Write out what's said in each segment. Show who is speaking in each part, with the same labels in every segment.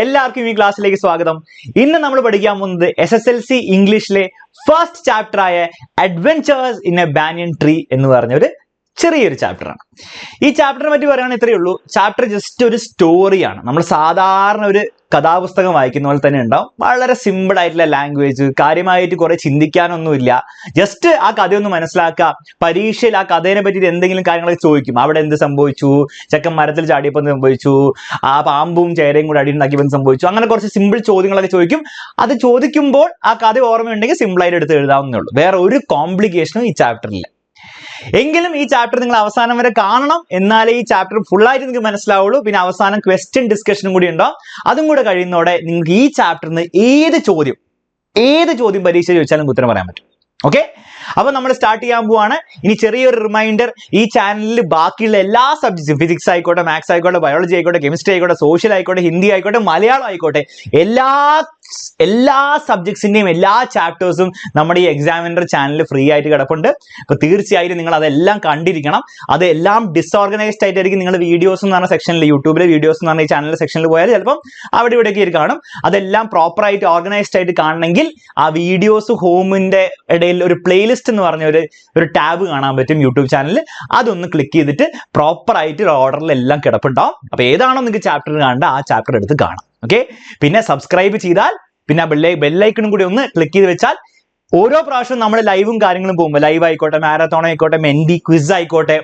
Speaker 1: എല്ലാവർക്കും ഈ ക്ലാസ്സിലേക്ക് സ്വാഗതം. ഇന്ന് നമ്മൾ പഠിക്കാൻ പോകുന്നത് SSLC ഇംഗ്ലീഷിലെ ഫസ്റ്റ് ചാപ്റ്റർ ആയ adventures in A banyan tree എന്ന് പറഞ്ഞൊരു ചെറിയൊരു ചാപ്റ്ററാണ്. ഈ ചാപ്റ്ററിനെ പറ്റി പറയുകയാണെങ്കിൽ ഇത്രയേ ഉള്ളൂ. ചാപ്റ്റർ ജസ്റ്റ് ഒരു സ്റ്റോറിയാണ്. നമ്മൾ സാധാരണ ഒരു കഥാപുസ്തകം വായിക്കുന്ന പോലെ തന്നെ ഉണ്ടാവും. വളരെ സിമ്പിൾ ആയിട്ടുള്ള ലാംഗ്വേജ്, കാര്യമായിട്ട് കുറെ ചിന്തിക്കാനൊന്നുമില്ല. ജസ്റ്റ് ആ കഥയൊന്ന് മനസ്സിലാക്കുക. പരീക്ഷയിൽ ആ കഥയെ പറ്റി എന്തെങ്കിലും കാര്യങ്ങളൊക്കെ ചോദിക്കും. അവിടെ എന്ത് സംഭവിച്ചു, ചെക്കൻ മരത്തിൽ ചാടിയപ്പോൾ എന്ത് സംഭവിച്ചു, ആ പാമ്പും ചേരയും കൂടെ അടിയുണ്ടാക്കിയപ്പോൾ എന്ത് സംഭവിച്ചു, അങ്ങനെ കുറച്ച് സിമ്പിൾ ചോദ്യങ്ങളൊക്കെ ചോദിക്കും. അത് ചോദിക്കുമ്പോൾ ആ കഥ ഓർമ്മയുണ്ടെങ്കിൽ സിമ്പിളായിട്ട് എടുത്ത് എഴുതാവുന്നേ ഉള്ളൂ. വേറെ ഒരു കോംപ്ലിക്കേഷനും ഈ ചാപ്റ്ററില്ല. എങ്കിലും ഈ ചാപ്റ്റർ നിങ്ങൾ അവസാനം വരെ കാണണം, എന്നാലേ ഈ ചാപ്റ്റർ ഫുള്ളായിട്ട് നിങ്ങൾക്ക് മനസ്സിലാവുള്ളൂ. പിന്നെ അവസാനം ക്വസ്റ്റ്യൻ ഡിസ്കഷനും കൂടി ഉണ്ടാവും. അതും കൂടെ കഴിയുന്നതോടെ നിങ്ങൾക്ക് ഈ ചാപ്റ്ററിന് ഏത് ചോദ്യം പരീക്ഷ ചോദിച്ചാലും ഉത്തരം പറയാൻ പറ്റും. ഓക്കെ, അപ്പൊ നമ്മൾ സ്റ്റാർട്ട് ചെയ്യാൻ പോവാണ്. ഇനി ചെറിയൊരു റിമൈൻഡർ, ഈ ചാനലിൽ ബാക്കിയുള്ള എല്ലാ സബ്ജക്ട്സും, ഫിസിക്സ് ആയിക്കോട്ടെ, മാത്സ് ആയിക്കോട്ടെ, ബയോളജി ആയിക്കോട്ടെ, കെമിസ്ട്രി ആയിക്കോട്ടെ, സോഷ്യൽ ആയിക്കോട്ടെ, ഹിന്ദി ആയിക്കോട്ടെ, മലയാളം ആയിക്കോട്ടെ, എല്ലാ സബ്ജക്ട്സിന്റെയും എല്ലാ ചാപ്റ്റേഴ്സും നമ്മുടെ ഈ എക്സാമിനർ ചാനലിൽ ഫ്രീ ആയിട്ട് കിടപ്പുണ്ട്. അപ്പൊ തീർച്ചയായിട്ടും നിങ്ങൾ അതെല്ലാം കണ്ടിരിക്കണം. അതെല്ലാം ഡിസോർഗനൈസ്ഡ് ആയിട്ടായിരിക്കും നിങ്ങൾ വീഡിയോസ് എന്ന് പറഞ്ഞ സെക്ഷനിൽ, യൂട്യൂബിലെ വീഡിയോസ് എന്ന് പറഞ്ഞ ഈ ചാനലിലെ സെക്ഷനിൽ പോയാൽ ചിലപ്പം അവിടെ ഇവിടെയൊക്കെ കാണും. അതെല്ലാം പ്രോപ്പർ ആയിട്ട് ഓർഗനൈസ്ഡ് ആയിട്ട് കാണണമെങ്കിൽ ആ വീഡിയോസ് ഹോമിന്റെ ഇടയിൽ ഒരു പ്ലേലിസ്റ്റ് എന്ന് പറഞ്ഞ ഒരു ടാബ് കാണാൻ പറ്റും യൂട്യൂബ് ചാനലിൽ. അതൊന്ന് ക്ലിക്ക് ചെയ്തിട്ട് പ്രോപ്പർ ആയിട്ട് ഒരു ഓർഡറിൽ എല്ലാം കിടപ്പുണ്ടാവും. അപ്പൊ ഏതാണോ നിങ്ങൾക്ക് ചാപ്റ്റർ കാണേണ്ട ആ ചാപ്റ്റർ എടുത്ത് കാണാം. ഓക്കെ, പിന്നെ സബ്സ്ക്രൈബ് ചെയ്താൽ, പിന്നെ ബെല്ലൈക്കണും കൂടി ഒന്ന് ക്ലിക്ക് ചെയ്ത് വെച്ചാൽ ഓരോ പ്രാവശ്യവും നമ്മൾ ലൈവും കാര്യങ്ങളും പോകുമ്പോൾ, ലൈവ് ആയിക്കോട്ടെ, മാരത്തോൺ ആയിക്കോട്ടെ, മെൻഡി ക്വിസ് ആയിക്കോട്ടെ,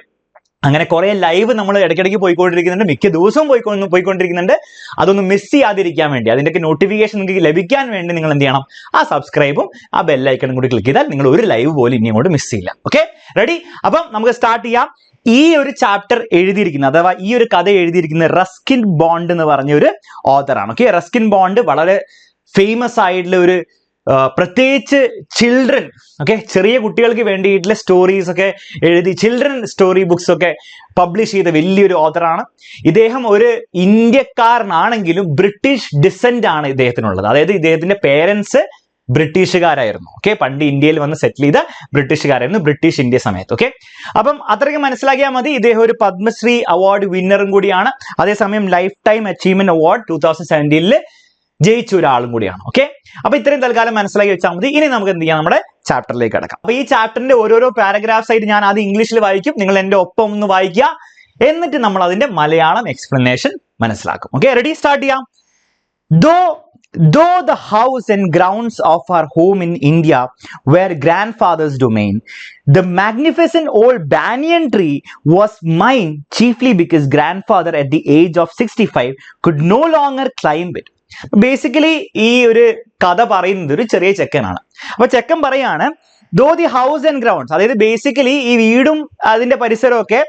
Speaker 1: അങ്ങനെ കുറെ ലൈവ് നമ്മൾ ഇടയ്ക്കിടയ്ക്ക് പോയിക്കൊണ്ടിരിക്കുന്നുണ്ട്, മിക്ക ദിവസവും പോയിക്കൊണ്ടിരിക്കുന്നുണ്ട്. അതൊന്നും മിസ് ചെയ്യാതിരിക്കാൻ വേണ്ടി, അതിൻ്റെയൊക്കെ നോട്ടിഫിക്കേഷൻ നിങ്ങൾക്ക് ലഭിക്കാൻ വേണ്ടി നിങ്ങൾ എന്ത് ചെയ്യണം, ആ സബ്സ്ക്രൈബും ആ ബെല്ലൈക്കണും കൂടി ക്ലിക്ക് ചെയ്താൽ നിങ്ങൾ ഒരു ലൈവ് പോലും ഇനി അങ്ങോട്ട് മിസ് ചെയ്യില്ല. Okay, ready? അപ്പം നമുക്ക് സ്റ്റാർട്ട് ചെയ്യാം. ഈ ഒരു ചാപ്റ്റർ എഴുതിയിരിക്കുന്നത്, അഥവാ ഈ ഒരു കഥ എഴുതിയിരിക്കുന്നത് റസ്കിൻ ബോണ്ട് എന്ന് പറഞ്ഞ ഒരു ഓഥറാണ്. ഓക്കെ, റസ്കിൻ ബോണ്ട് വളരെ ഫേമസ് ആയിട്ടുള്ള ഒരു, പ്രത്യേകിച്ച് ചിൽഡ്രൻ, ഓക്കെ, ചെറിയ കുട്ടികൾക്ക് വേണ്ടിയിട്ടുള്ള സ്റ്റോറീസ് ഒക്കെ എഴുതി, ചിൽഡ്രൻ സ്റ്റോറി ബുക്സ് ഒക്കെ പബ്ലിഷ് ചെയ്ത വലിയൊരു ഓഥറാണ്. ഇദ്ദേഹം ഒരു ഇന്ത്യക്കാരനാണെങ്കിലും ബ്രിട്ടീഷ് ഡിസെന്റ് ആണ് ഇദ്ദേഹത്തിനുള്ളത്. അതായത് ഇദ്ദേഹത്തിന്റെ പേരൻസ് ബ്രിട്ടീഷുകാരായിരുന്നു. ഓക്കെ, പണ്ട് ഇന്ത്യയിൽ വന്ന് സെറ്റിൽ ചെയ്ത ബ്രിട്ടീഷുകാരായിരുന്നു, ബ്രിട്ടീഷ് ഇന്ത്യ സമയത്ത്. ഓക്കെ, അപ്പം അത്രയ്ക്ക് മനസ്സിലാക്കിയാൽ മതി. ഇദ്ദേഹം ഒരു പത്മശ്രീ അവാർഡ് വിന്നറും കൂടിയാണ്. അതേസമയം ലൈഫ് ടൈം അച്ചീവ്മെന്റ് അവാർഡ് 2017 ജയിച്ച ഒരാളും കൂടിയാണ്. ഓക്കെ, അപ്പൊ ഇത്രയും തൽക്കാലം മനസ്സിലാക്കി വെച്ചാൽ മതി. ഇനി നമുക്ക് എന്ത് ചെയ്യാം, നമ്മുടെ ചാപ്റ്ററിലേക്ക് കിടക്കാം. അപ്പൊ ഈ ചാപ്റ്ററിന്റെ ഓരോരോ പാരഗ്രാഫ്സ് ആയിട്ട് ഞാൻ ആദ്യം ഇംഗ്ലീഷിൽ വായിക്കും, നിങ്ങൾ എന്റെ ഒപ്പം ഒന്ന് വായിക്കുക. എന്നിട്ട് നമ്മൾ അതിന്റെ മലയാളം എക്സ്പ്ലനേഷൻ മനസ്സിലാക്കും. Okay, ready? സ്റ്റാർട്ട് ചെയ്യാം. Though the house and grounds of our home in India were grandfather's domain, the magnificent old banyan tree was mine chiefly because grandfather at the age of 65 could no longer climb it. Basically ഈ ഒരു കഥ പറയുന്നത് ഒരു ചെറിയ ചെക്കനാണ്. അപ്പൊ ചെക്കൻ പറയാണ്, ദോ the house and grounds, അതായത് ബേസിക്കലി ഈ വീടും അതിന്റെ പരിസരമൊക്കെ,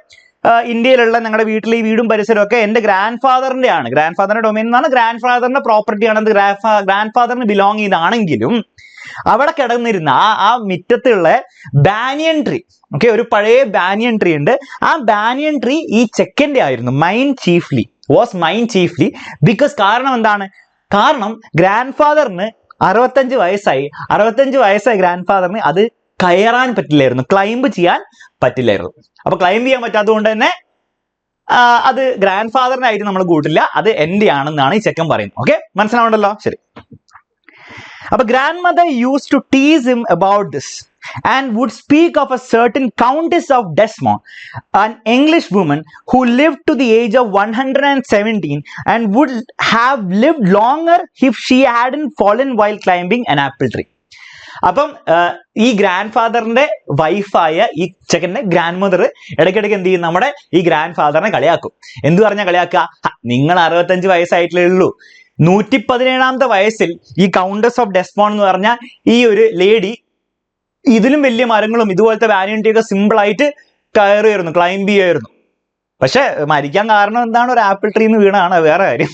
Speaker 1: ഇന്ത്യയിലുള്ള ഞങ്ങളുടെ വീട്ടിലെ ഈ വീടും പരിസരമൊക്കെ എന്റെ ഗ്രാൻഡ് ഫാദറിന്റെ ആണ്. ഗ്രാൻഡ് ഫാദറിന്റെ ഡൊമൈൻ എന്നാണ്, ഗ്രാൻഡ് ഫാദറിന്റെ പ്രോപ്പർട്ടി ആണ്, ഗ്രാൻഡ് ഫാദറിന് ബിലോങ് ചെയ്താണെങ്കിലും അവിടെ കിടന്നിരുന്ന ആ മുറ്റത്തുള്ള ബാനിയൻ ട്രീ, ഓക്കെ, ഒരു പഴയ ബാനിയൻ ട്രീ ഉണ്ട്. ആ ബാനിയൻ ട്രീ ഈ ചെക്കന്റെ ആയിരുന്നു. വാസ് മൈൻ ചീഫ്ലി ബിക്കോസ്, കാരണം എന്താണ്? കാരണം ഗ്രാൻഡ് ഫാദറിന് 65 വയസ്സായി ഗ്രാൻഡ് ഫാദറിന് അത് കയറാൻ പറ്റില്ലായിരുന്നു, ക്ലൈംബ് ചെയ്യാൻ പറ്റില്ലായിരുന്നു. അപ്പൊ ക്ലൈംബ് ചെയ്യാൻ പറ്റാത്തതുകൊണ്ട് തന്നെ അത് ഗ്രാൻഡ് ഫാദറിനായിട്ട് നമ്മൾ കൂട്ടില്ല, അത് എന്റെ ആണെന്നാണ് ഈ ചെക്കൻ പറയുന്നത്. ഓക്കെ, മനസ്സിലാവണ്ടല്ലോ? ശരി. അപ്പൊ grandmother used to tease him about this and would speak of a certain Countess of Desmond, an English woman who lived to the age of 117 and would have lived longer if she hadn't fallen while climbing an apple tree. അപ്പം ഈ grand ഫാദറിന്റെ വൈഫായ ഈ ചെക്കന്റെ grand mother ഇടയ്ക്കിടയ്ക്ക് എന്ത് ചെയ്യും, നമ്മുടെ ഈ grand ഫാദറിനെ കളിയാക്കും. എന്ത് പറഞ്ഞാൽ കളിയാക്കുക? നിങ്ങൾ 65 വയസ്സായിട്ടേ ഉള്ളൂ, 117ാമത്തെ വയസ്സിൽ ഈ കൗണ്ടസ് ഓഫ് ഡെസ്മോണ്ട് എന്ന് പറഞ്ഞ ഈ ഒരു ലേഡി ഇതിലും വലിയ മരങ്ങളും ഇതുപോലത്തെ ബാനിയൻ ട്രീ ഒക്കെ സിമ്പിൾ ആയിട്ട് കയറുമായിരുന്നു, ക്ലൈംബ് ചെയ്യുമായിരുന്നു. പക്ഷെ മരിക്കാൻ കാരണം എന്താണ്? ഒരു ആപ്പിൾ ട്രീന്ന് വീണാണ്, വേറെ കാര്യം.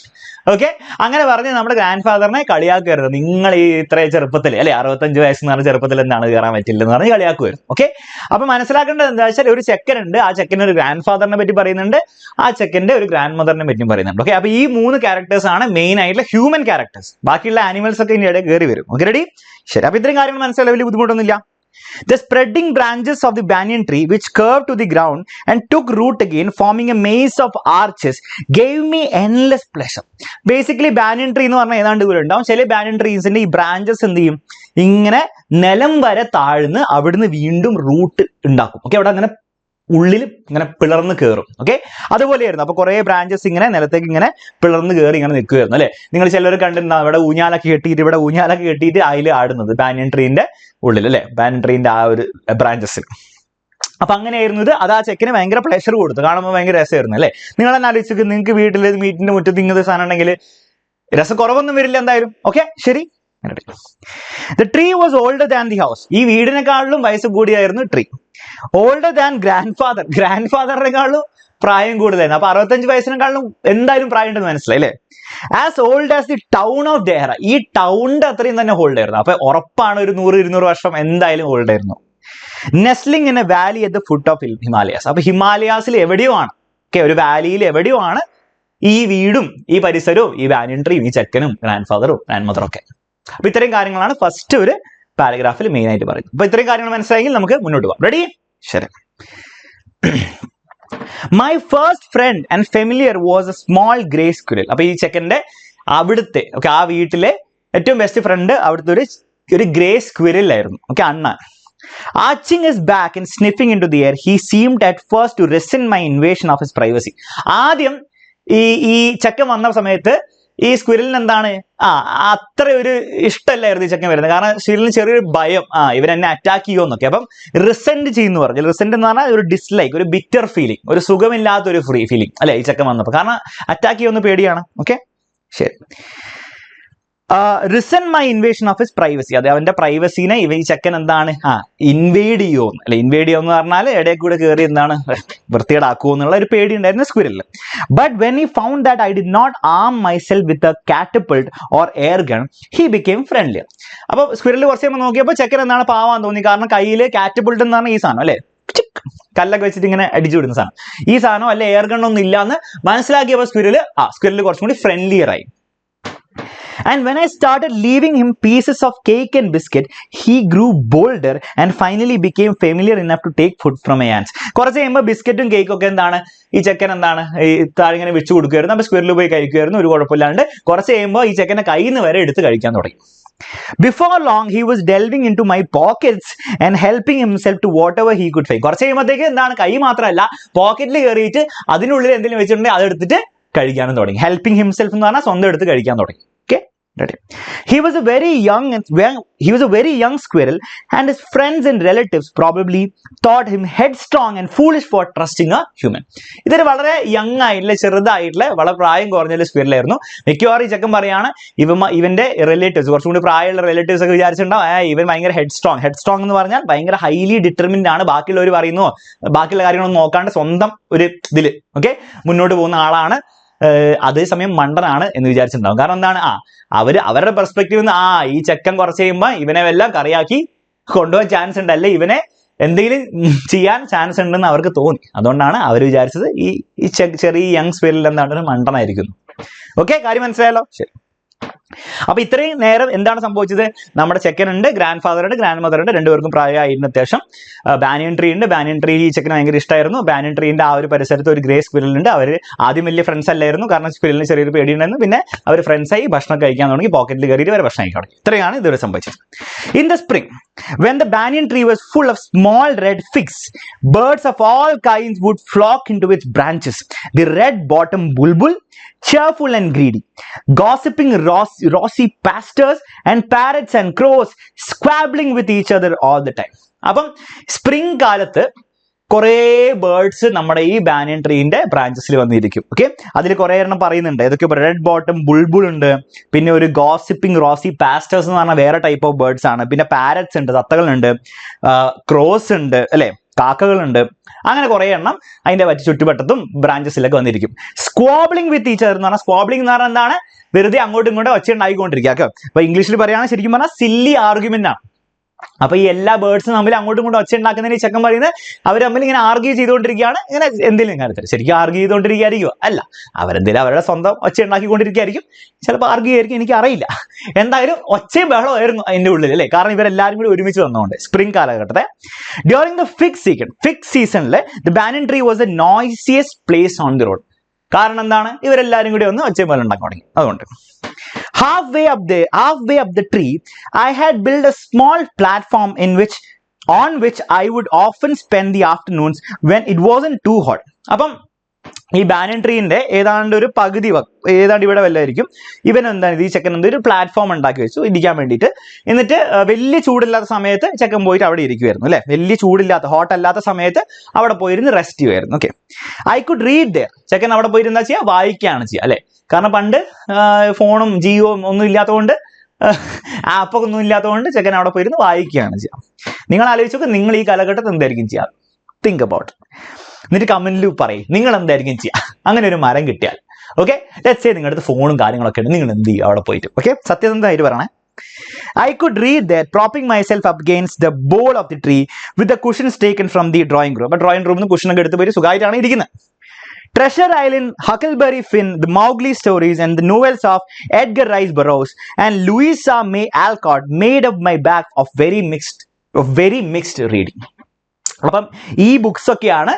Speaker 1: ഓക്കെ, അങ്ങനെ പറഞ്ഞ് നമ്മുടെ ഗ്രാൻഡ് ഫാദറിനെ കളിയാക്കുമായിരുന്നു. നിങ്ങൾ ഈ ഇത്ര ചെറുപ്പത്തിൽ, അല്ലെ 65 വയസ്സെന്ന് പറഞ്ഞ ചെറുപ്പത്തിൽ എന്താണ് കയറാൻ പറ്റില്ലെന്ന് പറഞ്ഞ് കളിയാക്കുമായിരുന്നു. ഓക്കെ, അപ്പൊ മനസ്സിലാക്കേണ്ടത് എന്താ വെച്ചാൽ, ഒരു ചെക്കൻ ഉണ്ട്, ആ ചെക്കൻ ഒരു ഗ്രാൻഡ് ഫാദറിനെ പറ്റി പറയുന്നുണ്ട്, ആ ചെക്കന്റെ ഒരു ഗ്രാൻഡ് മദറിനെ പറ്റിയും പറയുന്നുണ്ട്. ഓക്കെ, അപ്പൊ ഈ 3 ക്യാരക്ടേഴ്സ് ആണ് മെയിൻ ആയിട്ടുള്ള ഹ്യൂമൻ ക്യാരക്ടേഴ്സ്. ബാക്കിയുള്ള ആനിമൽസ് ഒക്കെ ഇനി ഇടയിൽ കയറി വരും. Okay, ready? ശരി. അപ്പൊ ഇത്രയും കാര്യങ്ങൾ മനസ്സിലായി, വലിയ ബുദ്ധിമുട്ടൊന്നുമില്ല. The spreading branches of the banyan tree, which curved to the ground and took root again, forming a maze of arches, gave me endless pleasure. Basically, banyan tree എന്ന് പറഞ്ഞാൽ ഏതാണ്ട് ദൂരം ഉണ്ടാവും. ചില banyan treesന്റെ ഈ branches എന്ത് ചെയ്യും, ഇങ്ങനെ നിലം വരെ താഴ്ന്ന് അവിടുന്ന് വീണ്ടും റൂട്ട് ഉണ്ടാക്കും. ഓക്കെ, അവിടെ അങ്ങനെ ഉള്ളിൽ ഇങ്ങനെ പിളർന്ന് കയറും. ഓക്കെ, അതുപോലെയായിരുന്നു. അപ്പൊ കുറെ ബ്രാഞ്ചസ് ഇങ്ങനെ നിലത്തേക്ക് ഇങ്ങനെ പിളർന്ന് കയറി ഇങ്ങനെ നിൽക്കുമായിരുന്നു അല്ലെ. നിങ്ങൾ ചിലർ കണ്ടിരുന്ന ഇവിടെ ഊഞ്ഞാലൊക്കെ കെട്ടിയിട്ട് ഇവിടെ ഊഞ്ഞാലൊക്കെ കെട്ടിയിട്ട് അതിൽ ആടുന്നത് ബാനിയൻ ട്രീന്റെ ഉള്ളിൽ അല്ലെ, ബാനിയൻ ട്രീന്റെ ആ ഒരു ബ്രാഞ്ചസിൽ. അപ്പൊ അങ്ങനെയായിരുന്നു ഇത്. അത് ആ ചെക്കിന് ഭയങ്കര പ്ലഷർ കൊടുത്തു, കാണുമ്പോൾ ഭയങ്കര രസമായിരുന്നു അല്ലെ. നിങ്ങൾ തന്നെ ആലോചിച്ചു, നിങ്ങൾക്ക് വീട്ടിൽ വീട്ടിന്റെ മുറ്റത്ത് ഇങ്ങനത്തെ സാധനം ഉണ്ടെങ്കിൽ രസം കുറവൊന്നും വരില്ല എന്തായാലും. ഓക്കെ, ശരി. The tree was older than the house. ഈ വീടിനെക്കാളിലും വയസ്സ് കൂടിയായിരുന്നു ട്രീ. Older than grandfather. ഗ്രാൻഡ്ഫാദറിനെക്കാളും പ്രായം കൂടുതലായിരുന്നു. അപ്പൊ 65 വയസ്സിനെക്കാളും എന്തായാലും പ്രായം ഉണ്ടെന്ന് മനസ്സിലായി അല്ലേ. As old as the town of Dehra. ഈ ടൗണിന്റെ അത്രയും തന്നെ ഹോൾഡ് ആയിരുന്നു. അപ്പൊ ഉറപ്പാണ് ഒരു 100-200 വർഷം എന്തായാലും ഹോൾഡ് ആയിരുന്നു. Nestling in a valley at the foot of Himalayas. അപ്പൊ ഹിമാലയാസിൽ എവിടെയോ ആണ്, ഓക്കെ, ഒരു വാലിയിൽ എവിടെയോ ആണ് ഈ വീടും ഈ പരിസരവും ഈ ബാനിയൻ ട്രീയും ഈ ചെക്കനും ഗ്രാൻഡ്ഫാദറും ഗ്രാൻഡ്മദറും ഒക്കെ. അപ്പൊ ഇത്രയും കാര്യങ്ങളാണ് ഫസ്റ്റ് ഒരു പാരഗ്രാഫിൽ മെയിൻ ആയിട്ട് പറയുന്നത്. അപ്പൊ ഇത്രയും കാര്യങ്ങൾ മനസ്സിലായെങ്കിൽ നമുക്ക് മുന്നോട്ട് പോകാം. റെഡി? ശരി. My first friend and familiar was a small grey squirrel. അപ്പൊ ഈ ചെക്കന്റെ അവിടുത്തെ, ഓക്കെ, ആ വീട്ടിലെ ഏറ്റവും ബെസ്റ്റ് ഫ്രണ്ട് അവിടുത്തെ ഒരു ഗ്രേ സ്ക്വിറൽ ആയിരുന്നു. ഓക്കെ, അണ്ണ. Arching his back and sniffing into the air, he seemed at first to resent my invasion of his privacy. ആദ്യം ഈ ചെക്കൻ വന്ന സമയത്ത് ഈ സ്ക്വിറലിന് എന്താണ്, അത്ര ഒരു ഇഷ്ടമല്ലായിരുന്നു ഈ ചെക്കൻ വരുന്നത്. കാരണം സ്ക്വിറലിന് ചെറിയൊരു ഭയം, ഇവൻ എന്നെ അറ്റാക്ക് ചെയ്യുമെന്നൊക്കെ. അപ്പം റിസെന്റ് ചെയ്യുന്നു പറഞ്ഞു. റിസെന്റ് എന്ന് പറഞ്ഞാൽ ഒരു ഡിസ്ലൈക്ക്, ഒരു ബിറ്റർ ഫീലിംഗ്, ഒരു സുഖമില്ലാത്ത ഒരു ഫീലിംഗ് അല്ലെ ഈ ചെക്കൻ വന്നപ്പോൾ. കാരണം അറ്റാക്ക് ചെയ്യുമെന്ന് പേടിയാണ്. ഓക്കെ, ശരി. Resent my invasion of his privacy. അതെ, അവന്റെ പ്രൈവസീനെ ഈ ചെക്കൻ എന്താണ് ഇൻവേഡ് ചെയ്യുമോ അല്ലെ. ഇൻവേഡ് ചെയ്യുമെന്ന് പറഞ്ഞാൽ ഇടയിൽ കൂടെ കയറി എന്താണ് വൃത്തികേടാക്കുമോ എന്നുള്ള ഒരു പേടി ഉണ്ടായിരുന്നു സ്ക്വിറലിന്. But when he found that I did not arm myself with a catapult or air gun, he became friendlier. അപ്പൊ സ്ക്വിറൽ കുറച്ച് കഴിയുമ്പോൾ നോക്കിയപ്പോൾ ചെക്കൻ എന്താണ് പാവാൻ തോന്നി. കാരണം കയ്യിൽ കാറ്റപ്പിൾട്ട് എന്ന് പറഞ്ഞാൽ ഈ സാധനം അല്ലെ, കല്ലൊക്കെ വെച്ചിട്ട് ഇങ്ങനെ അടിച്ചു വിടുന്ന സാധനം, ഈ സാധനം അല്ലെ എയർ ഗൺ ഒന്നും ഇല്ലാന്ന് മനസ്സിലാക്കിയപ്പോൾ സ്ക്വിറൽ കുറച്ചും കൂടി ഫ്രണ്ട്ലിയർ ആയി. And when I started leaving him pieces of cake and biscuit, he grew bolder and finally became familiar enough to take food from my hands. കുറച്ച് കഴിയുമ്പോൾ ബിസ്ക്കറ്റും കേക്കും ഒക്കെ എന്താണ് ഈ ചെക്കൻ എന്താണ് ഈ താഴെ ഇങ്ങനെ വെച്ച് കൊടുക്കുമായിരുന്നു. അപ്പൊ സ്ക്വിറൽ പോയി കഴിക്കുമായിരുന്നു, ഒരു കുഴപ്പമില്ലാണ്ട്. കുറച്ച് കഴിയുമ്പോൾ ഈ ചെക്കനെ കയ്യിൽ നിന്ന് വരെ എടുത്ത് കഴിക്കാൻ തുടങ്ങി. Before long, he was delving into my pockets and helping himself to whatever he could find. കുറച്ച് കഴിയുമ്പോഴത്തേക്ക് എന്താണ് കൈ മാത്രമല്ല പോക്കറ്റിൽ കയറിയിട്ട് അതിനുള്ളിൽ എന്തെങ്കിലും വെച്ചിട്ടുണ്ടെങ്കിൽ അതെടുത്തിട്ട് കഴിക്കാനും തുടങ്ങി. ഹെൽപ്പിംഗ് ഹിംസെൽഫ് എന്ന് പറഞ്ഞാൽ സ്വന്തം എടുത്ത് കഴിക്കാൻ തുടങ്ങി. He was a very young squirrel, and his friends and relatives probably thought him headstrong and foolish for trusting a human. ഇതൊരു വളരെ യങ് ആയിട്ടുള്ള ചെറുതായിട്ടുള്ള വളരെ പ്രായം കുറഞ്ഞ സ്ക്വിറൽ ആയിരുന്നു. മിക്കവാറും ഈ ചെക്കൻ പറയാണ് ഇവന്റെ റിലേറ്റീവ്സ്, കുറച്ചും കൂടി പ്രായമുള്ള റിലേറ്റീവ്സ് ഒക്കെ വിചാരിച്ചിട്ടുണ്ടാവും ഇവൻ ഭയങ്കര ഹെഡ്സ്ട്രോങ് എന്ന് പറഞ്ഞാൽ ഭയങ്കര ഹൈലി ഡിറ്റർമിൻഡ് ആണ്, ബാക്കിയുള്ളവർ പറയുന്നു ബാക്കിയുള്ള കാര്യങ്ങളൊന്നും നോക്കാണ്ട് സ്വന്തം ഒരു ഇതില് ഓക്കെ മുന്നോട്ട് പോകുന്ന ആളാണ്, അതേസമയം മണ്ടനാണ് എന്ന് വിചാരിച്ചിട്ടുണ്ടാവും. കാരണം എന്താണ് അവരുടെ പെർസ്പെക്റ്റീവ് ഈ ചെക്കൻ കുറച്ച് കഴിയുമ്പോൾ ഇവനെ എല്ലാം കറിയാക്കി കൊണ്ടുപോകാൻ ചാൻസ് ഉണ്ട്, അല്ലെ ഇവനെ എന്തെങ്കിലും ചെയ്യാൻ ചാൻസ് ഉണ്ടെന്ന് അവർക്ക് തോന്നി. അതുകൊണ്ടാണ് അവർ വിചാരിച്ചത് ഈ ചെറിയ യങ് സ്ക്വിറൽ എന്താണ് ഒരു മണ്ടനായിരിക്കുന്നു. ഓക്കെ, കാര്യം മനസ്സിലായല്ലോ. ശരി. അപ്പൊ ഇത്രയും നേരം എന്താണ് സംഭവിച്ചത്? നമ്മുടെ ചെക്കൻ ഉണ്ട്, ഗ്രാൻഡ് ഫാദർ ഉണ്ട്, ഗ്രാൻഡ് മദർ ഉണ്ട്, രണ്ടുപേർക്കും പ്രായമായിരുന്നു അത്യാവശ്യം. ബാനിയൻ ട്രീ ഉണ്ട്. ബാനിയൻ ട്രീ ഈ ചെക്കന് ഭയങ്കര ഇഷ്ടമായിരുന്നു. ബാനിയൻ ട്രീന്റെ ആ ഒരു പരിസരത്ത് ഒരു ഗ്രേ സ്ക്വിറൽ ഉണ്ട്. അവർ ആദ്യം വലിയ ഫ്രണ്ട്സ് അല്ലായിരുന്നു, കാരണം സ്ക്വിറലിന് ചെറിയൊരു പേടി ഉണ്ടായിരുന്നു. പിന്നെ അവർ ഫ്രണ്ട്സായി ഭക്ഷണം കഴിക്കാൻ തുടങ്ങി, പോക്കറ്റിൽ കയറിയിട്ട് വരെ ഭക്ഷണം കഴിക്കാൻ തുടങ്ങി. ഇത്രയാണ് ഇതുവരെ സംഭവിച്ചത്. In the spring, when the banyan tree was full of small red figs, birds of all kinds would flock into its branches. The red-bottomed bulbul, cheerful and greedy, gossiping rosy pastors, and parrots and crows squabbling with each other all the time. അപ്പം spring കാലത്ത് കുറേ birds നമ്മുടെ ഈ banyan ട്രീന്റെ ബ്രാഞ്ചസിൽ വന്നിരിക്കും. Okay, അതിൽ കുറെ എണ്ണം പറയുന്നുണ്ട്. ഏതൊക്കെ? റെഡ് ബോട്ടം ബുൾബുൾ ഉണ്ട്, പിന്നെ ഒരു ഗോസിപ്പിംഗ് റോസി പാസ്റ്റേഴ്സ് എന്ന് പറഞ്ഞാൽ വേറെ ടൈപ്പ് ഓഫ് ബേർഡ്സ് ആണ്, പിന്നെ പാരറ്റ്സ് ഉണ്ട്, തത്തകളുണ്ട്, ക്രോസ് ഉണ്ട് അല്ലെ, കാക്കകളുണ്ട്. അങ്ങനെ കുറെ എണ്ണം അതിന്റെ ചുറ്റുവട്ടത്തും ബ്രാഞ്ചസിലൊക്കെ വന്നിരിക്കും. സ്ക്വാബ്ലിംഗ് വിത്ത് ഈച്ച് അതർ എന്ന് പറഞ്ഞാൽ, സ്ക്വാബ്ലിംഗ് എന്ന് പറഞ്ഞാൽ എന്താണ്? വെറുതെ അങ്ങോട്ടും ഇങ്ങോട്ടും ഒച്ച ഉണ്ടായിക്കൊണ്ടിരിക്കുക. അപ്പൊ ഇംഗ്ലീഷിൽ പറയുകയാണെങ്കിൽ ശരിക്കും പറഞ്ഞാൽ സില്ലി ആർഗ്യുമെന്റ് ആണ്. അപ്പൊ ഈ എല്ലാ ബേർഡ്സും തമ്മിൽ അങ്ങോട്ടും ഇങ്ങോട്ടും ഒച്ച ഉണ്ടാക്കുന്നതിന് ചെക്കൻ പറയുന്നത് അവർ തമ്മിൽ ഇങ്ങനെ ആർഗ്യൂ ചെയ്തുകൊണ്ടിരിക്കുകയാണ്, ഇങ്ങനെ എന്തെങ്കിലും കാര്യത്തിൽ. ശരിക്കും ആർഗ്യൂ ചെയ്തുകൊണ്ടിരിക്കുകയായിരിക്കും? അല്ല, അവരെന്തെങ്കിലും അവരുടെ സ്വന്തം ഒച്ച ഉണ്ടാക്കിക്കൊണ്ടിരിക്കുകയായിരിക്കും. ചിലപ്പോൾ ആർഗ്യൂ ആയിരിക്കും, എനിക്ക് അറിയില്ല. എന്തായാലും ഒച്ചയും ബഹളമായിരുന്നു അതിന്റെ ഉള്ളിൽ അല്ലേ, കാരണം ഇവരെല്ലാവരും കൂടി ഒരുമിച്ച് വന്നുകൊണ്ട്. സ്പ്രിംഗ് കാലഘട്ടത്തെ ഡ്യൂറിംഗ് ദ ഫിഗ് സീസണിൽ the banyan tree was the noisiest place on the road. കാരണം എന്താണ്? ഇവരെല്ലാവരും കൂടി ഒന്ന് ഒച്ചയും ബഹളം ഉണ്ടാക്കാൻ തുടങ്ങി. അതുകൊണ്ട് halfway up the tree, I had built a small platform on which I would often spend the afternoons when it wasn't too hot. അപ്പം ഈ ബാനിയൻ ട്രീന്റെ ഏതാണ്ട് ഒരു പകുതി ഏതാണ്ട് ഇവിടെ വല്ലതായിരിക്കും. ഇവൻ എന്താണ്, ഈ ചെക്കൻ ഒരു പ്ലാറ്റ്ഫോം ഉണ്ടാക്കി വെച്ചു ഇരിക്കാൻ വേണ്ടിയിട്ട്. എന്നിട്ട് വലിയ ചൂടില്ലാത്ത സമയത്ത് ചെക്കൻ പോയിട്ട് അവിടെ ഇരിക്കുമായിരുന്നു അല്ലെ. വലിയ ചൂടില്ലാത്ത ഹോട്ട് അല്ലാത്ത സമയത്ത് അവിടെ പോയിരുന്ന് റെസ്റ്റ് ചെയ്യുമായിരുന്നു. Okay, I could read there. ചെക്കൻ അവിടെ പോയിട്ട് എന്താ ചെയ്യുക? വായിക്കുകയാണ് ചെയ്യുക അല്ലെ. കാരണം പണ്ട് ഫോണും ജിയോയും ഒന്നും ഇല്ലാത്തതുകൊണ്ട്, ആപ്പൊക്കെ ഒന്നും ഇല്ലാത്തതുകൊണ്ട് ചെക്കൻ അവിടെ പോയിരുന്ന് വായിക്കുകയാണ് ചെയ്യുക. നിങ്ങൾ ആലോചിച്ചൊക്കെ, നിങ്ങൾ ഈ കാലഘട്ടത്തിൽ എന്തായിരിക്കും ചെയ്യുക? Think about. എന്നിട്ട് കമന്റിൽ പറയും നിങ്ങൾ എന്തായിരിക്കും ചെയ്യുക അങ്ങനെ ഒരു മരം കിട്ടിയാൽ. ഓക്കെ, ലെറ്റ്സ് സേ നിങ്ങളുടെ അടുത്ത് ഫോണും കാര്യങ്ങളൊക്കെ ഉണ്ട്, നിങ്ങൾ എന്ത് ചെയ്യും അവിടെ പോയിട്ട്? ഓക്കെ, സത്യസന്ധമായിട്ട് പറയണേ. I could read there, propping myself up against the bole of the tree with the cushions taken from the drawing room. അപ്പൊ ഡ്രോയിങ് റൂമിൽ നിന്ന് കുഷനൊക്കെ എടുത്ത് പോയി സുഖമായിട്ടാണ് ഇരിക്കുന്നത്. Treasure Island, Huckleberry Finn, the Mowgli stories, and the novels of Edgar Rice Burroughs and Louisa May Alcott made up my bag of very mixed reading. അപ്പം ഈ books ഒക്കെയാണ്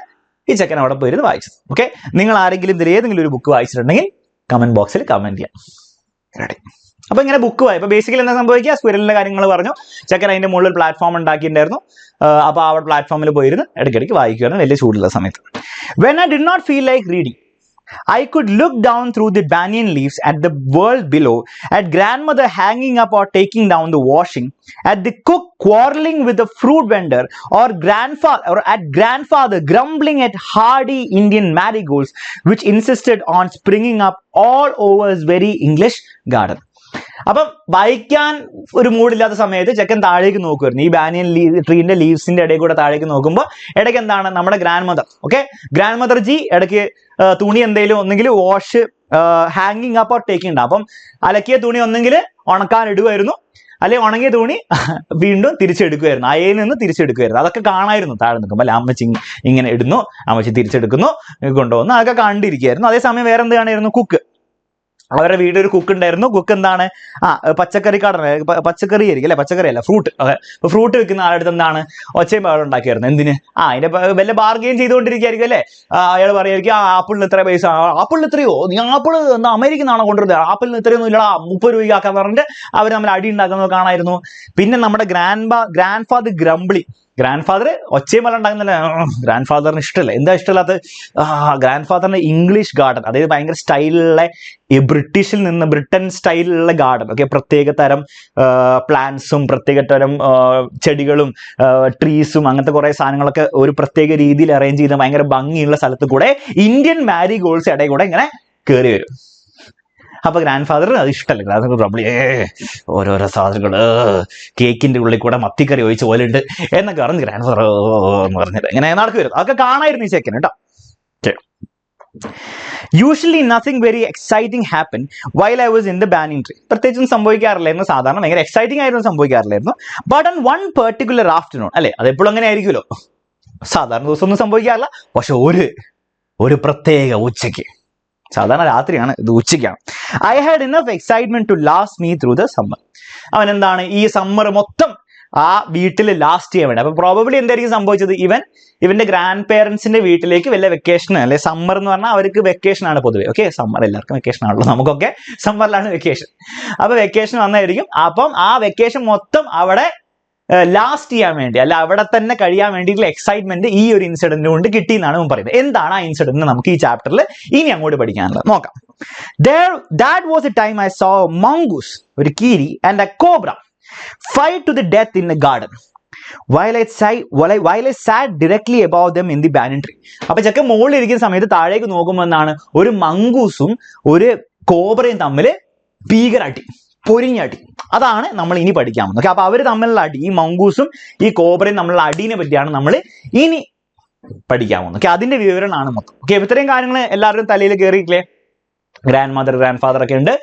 Speaker 1: ഈ ചെക്കൻ അവിടെ പോയിരുന്ന് വായിച്ചത്. ഓക്കെ, നിങ്ങൾ ആരെങ്കിലും ഇതിൽ ഏതെങ്കിലും ഒരു ബുക്ക് വായിച്ചിട്ടുണ്ടെങ്കിൽ കമന്റ് ബോക്സിൽ കമന്റ് ചെയ്യാം. റെഡി? അപ്പൊ ഇങ്ങനെ ബുക്ക് വായി. അപ്പൊ ബേസിക്കലി എന്താ സംഭവിക്കുക? സ്ക്വിരലിന്റെ കാര്യങ്ങൾ പറഞ്ഞു. ചെക്കൻ അതിന്റെ മുകളിൽ പ്ലാറ്റ്ഫോം ഉണ്ടാക്കിയിട്ടുണ്ടായിരുന്നു. അപ്പൊ ആ പ്ലാറ്റ്ഫോമിൽ പോയിരുന്ന് ഇടയ്ക്കിടയ്ക്ക് വായിക്കുകയാണ് വലിയ ചൂടുള്ള സമയത്ത്. When I did not feel like reading, I could look down through the banyan leaves at the world below, at grandmother hanging up or taking down the washing, at the cook quarreling with the fruit vendor, or at grandfather grumbling at hardy Indian marigolds which insisted on springing up all over his very English garden. അപ്പം വായിക്കാൻ ഒരു മൂഡില്ലാത്ത സമയത്ത് ചെക്കൻ താഴേക്ക് നോക്കുമായിരുന്നു. ഈ banyan ട്രീന്റെ ലീവ്സിന്റെ ഇടയിൽ കൂടെ താഴേക്ക് നോക്കുമ്പോൾ ഇടയ്ക്ക് എന്താണ് നമ്മുടെ grand mother, okay, grand mother G ഇടയ്ക്ക് തുണി എന്തെങ്കിലും ഒന്നെങ്കിൽ വാഷ് ഹാങ്ങിങ് അപ്പ് ഓർ ടേക്കിംഗ് ഉണ്ടാവും. അപ്പം അലക്കിയ തുണി ഒന്നെങ്കിൽ ഉണക്കാൻ ഇടുമായിരുന്നു, അല്ലെങ്കിൽ ഉണങ്ങിയ തുണി വീണ്ടും തിരിച്ചെടുക്കുമായിരുന്നു, അയയിൽ നിന്ന് തിരിച്ചെടുക്കുമായിരുന്നു. അതൊക്കെ കാണായിരുന്നു താഴെ നിൽക്കുമ്പോൾ. അല്ല, അമ്മച്ചി ഇങ്ങനെ ഇടുന്നു, അമ്മച്ചി തിരിച്ചെടുക്കുന്നു, കൊണ്ടുപോകുന്നു, അതൊക്കെ കണ്ടിരിക്കുകയായിരുന്നു. അതേസമയം വേറെ എന്ത് കാണായിരുന്നു? കുക്ക്. അവരുടെ വീട്ടിൽ ഒരു കുക്ക് ഉണ്ടായിരുന്നു. കുക്ക് എന്താണ്? പച്ചക്കറിക്കാരൻ, പച്ചക്കറി ആയിരിക്കും അല്ലെ, പച്ചക്കറി അല്ല, ഫ്രൂട്ട്. ഓക്കെ, അപ്പൊ ഫ്രൂട്ട് വെക്കുന്ന ആളുടെ എന്താണ്? ഒച്ചയും ബഹളം ഉണ്ടാക്കിയായിരുന്നു. എന്തിന്? അതിന്റെ വല്ല ബാർഗെയിൻ ചെയ്തുകൊണ്ടിരിക്കുകയായിരിക്കും അല്ലെ. അയാൾ പറയായിരിക്കും ആപ്പിളിന് ഇത്ര പൈസ, ആപ്പിളിന് ഇത്രയോ, നീ ആപ്പിൾ എന്താ അമേരിക്കനാണോ കൊണ്ടുവരുന്നത്, ആപ്പിളിന് ഇത്രയൊന്നും ഇല്ലടാ, 30 രൂപയ്ക്ക് ആക്കാന്ന് പറഞ്ഞിട്ട് അവർ നമ്മൾ അടി ഉണ്ടാക്കുന്നത് കാണായിരുന്നു. പിന്നെ നമ്മുടെ ഗ്രാൻഡ് ഫാദർ ഗ്രംബ്ലി. ഗ്രാൻഡ് ഫാദർ ഒച്ചയും മല ഉണ്ടാകുന്നില്ല, ഗ്രാൻഡ് ഫാദറിന് ഇഷ്ടമല്ല. എന്താ ഇഷ്ടമല്ലാത്ത? ഗ്രാൻഡ് ഫാദറിന്റെ ഇംഗ്ലീഷ് ഗാർഡൻ, അതായത് ഭയങ്കര സ്റ്റൈലിലുള്ള ഈ ബ്രിട്ടൻ സ്റ്റൈലിലുള്ള ഗാർഡൻ. ഓക്കെ, പ്രത്യേക തരം പ്ലാന്റ്സും പ്രത്യേക തരം ചെടികളും ട്രീസും അങ്ങനത്തെ കുറെ സാധനങ്ങളൊക്കെ ഒരു പ്രത്യേക രീതിയിൽ അറേഞ്ച് ചെയ്ത ഭയങ്കര ഭംഗിയുള്ള സ്ഥലത്ത് കൂടെ ഇന്ത്യൻ മാരിഗോൾഡ്സ് ഇടയിൽ കൂടെ ഇങ്ങനെ കയറി വരും. അപ്പൊ ഗ്രാൻഡ് ഫാദർ അത് ഇഷ്ടമല്ല. ഗ്രാൻഡ് ഫാദർ പ്രോബ്ലി ഓരോരോ സാധനങ്ങള് കേക്കിന്റെ ഉള്ളിൽ കൂടെ മത്തിക്കറി ഒഴിച്ച് പോലുണ്ട് എന്നൊക്കെ പറഞ്ഞ് ഗ്രാൻഡ് ഫാദർ എന്ന് പറഞ്ഞിട്ട് ഇങ്ങനെ നടക്കി വരും. അതൊക്കെ കാണായിരുന്നു ഈ ചെക്കൻ കേട്ടോ. Usually nothing very exciting happened while I was in the banyan tree. പ്രത്യേകിച്ചൊന്നും സംഭവിക്കാറില്ലായിരുന്നു, സാധാരണ ഭയങ്കര എക്സൈറ്റിംഗ് ആയിരുന്നു സംഭവിക്കാറില്ലായിരുന്നു. But on one particular afternoon, അല്ലെ, അതെപ്പോഴും അങ്ങനെ ആയിരിക്കുമല്ലോ, സാധാരണ ദിവസം ഒന്നും സംഭവിക്കാറില്ല, പക്ഷെ ഒരു പ്രത്യേക ഉച്ചയ്ക്ക്, സാധാരണ രാത്രിയാണ്, ഇത് ഉച്ചയ്ക്കാണ്. I had enough excitement to last me through the summer. അവൻ എന്താണ് ഈ സമ്മർ മൊത്തം ആ വീട്ടിൽ ലാസ്റ്റ് ചെയ്യാൻ വേണ്ടി. അപ്പൊ പ്രോബബ്ലി എന്തായിരിക്കും സംഭവിച്ചത്? ഇവന്റെ ഗ്രാൻഡ് പേരൻസിന്റെ വീട്ടിലേക്ക് വല്ല വെക്കേഷൻ, അല്ലെ സമ്മർ എന്ന് പറഞ്ഞാൽ അവർക്ക് വെക്കേഷൻ ആണ് പൊതുവെ. ഓക്കെ, സമ്മർ എല്ലാവർക്കും വെക്കേഷൻ ആണല്ലോ, നമുക്കൊക്കെ സമ്മറിലാണ് വെക്കേഷൻ. അപ്പൊ വെക്കേഷൻ വന്നായിരിക്കും. അപ്പം ആ വെക്കേഷൻ മൊത്തം അവിടെ ലാസ്റ്റ് ചെയ്യാൻ വേണ്ടി, അല്ല അവിടെ തന്നെ കഴിയാൻ വേണ്ടിയിട്ടുള്ള എക്സൈറ്റ്മെന്റ് ഈ ഒരു ഇൻസിഡന്റ് കൊണ്ട് കിട്ടി എന്നാണ് അവൻ പറയുന്നത്. എന്താണ് ആ ഇൻസിഡന്റ്? നമുക്ക് ഈ ചാപ്റ്ററിൽ ഇനി അങ്ങോട്ട് പഠിക്കാനുള്ളത് നോക്കാം. That was the time I saw a mongoose, ഒരു കീരി, and a cobra fight to the death in the garden while I sat directly above them in the banyan tree. അപ്പൊ ചെക്കൻ മുകളിൽ ഇരിക്കുന്ന സമയത്ത് താഴേക്ക് നോക്കുമ്പോൾ എന്താണ്? ഒരു മംഗൂസും ഒരു കോബ്രയും തമ്മിൽ ഭീകരാട്ടി, പൊരിഞ്ഞാട്ടി. അതാണ് നമ്മൾ ഇനി പഠിക്കാൻ പോകുന്നത്. അപ്പൊ അവർ തമ്മിലുള്ള അടി, ഈ മംഗൂസും ഈ കോബ്രയും തമ്മിലുള്ള അടീനെ പറ്റിയാണ് നമ്മൾ ഇനി പഠിക്കാൻ പോകുന്നത്. അതിന്റെ വിവരണമാണ് മൊത്തം. ഓക്കെ, ഇത്രയും കാര്യങ്ങൾ എല്ലാവരും തലയിൽ കയറിയിട്ടില്ലേ? ഗ്രാൻഡ് മദർ, ഗ്രാൻഡ് ഫാദർ ഒക്കെ ഉണ്ട്.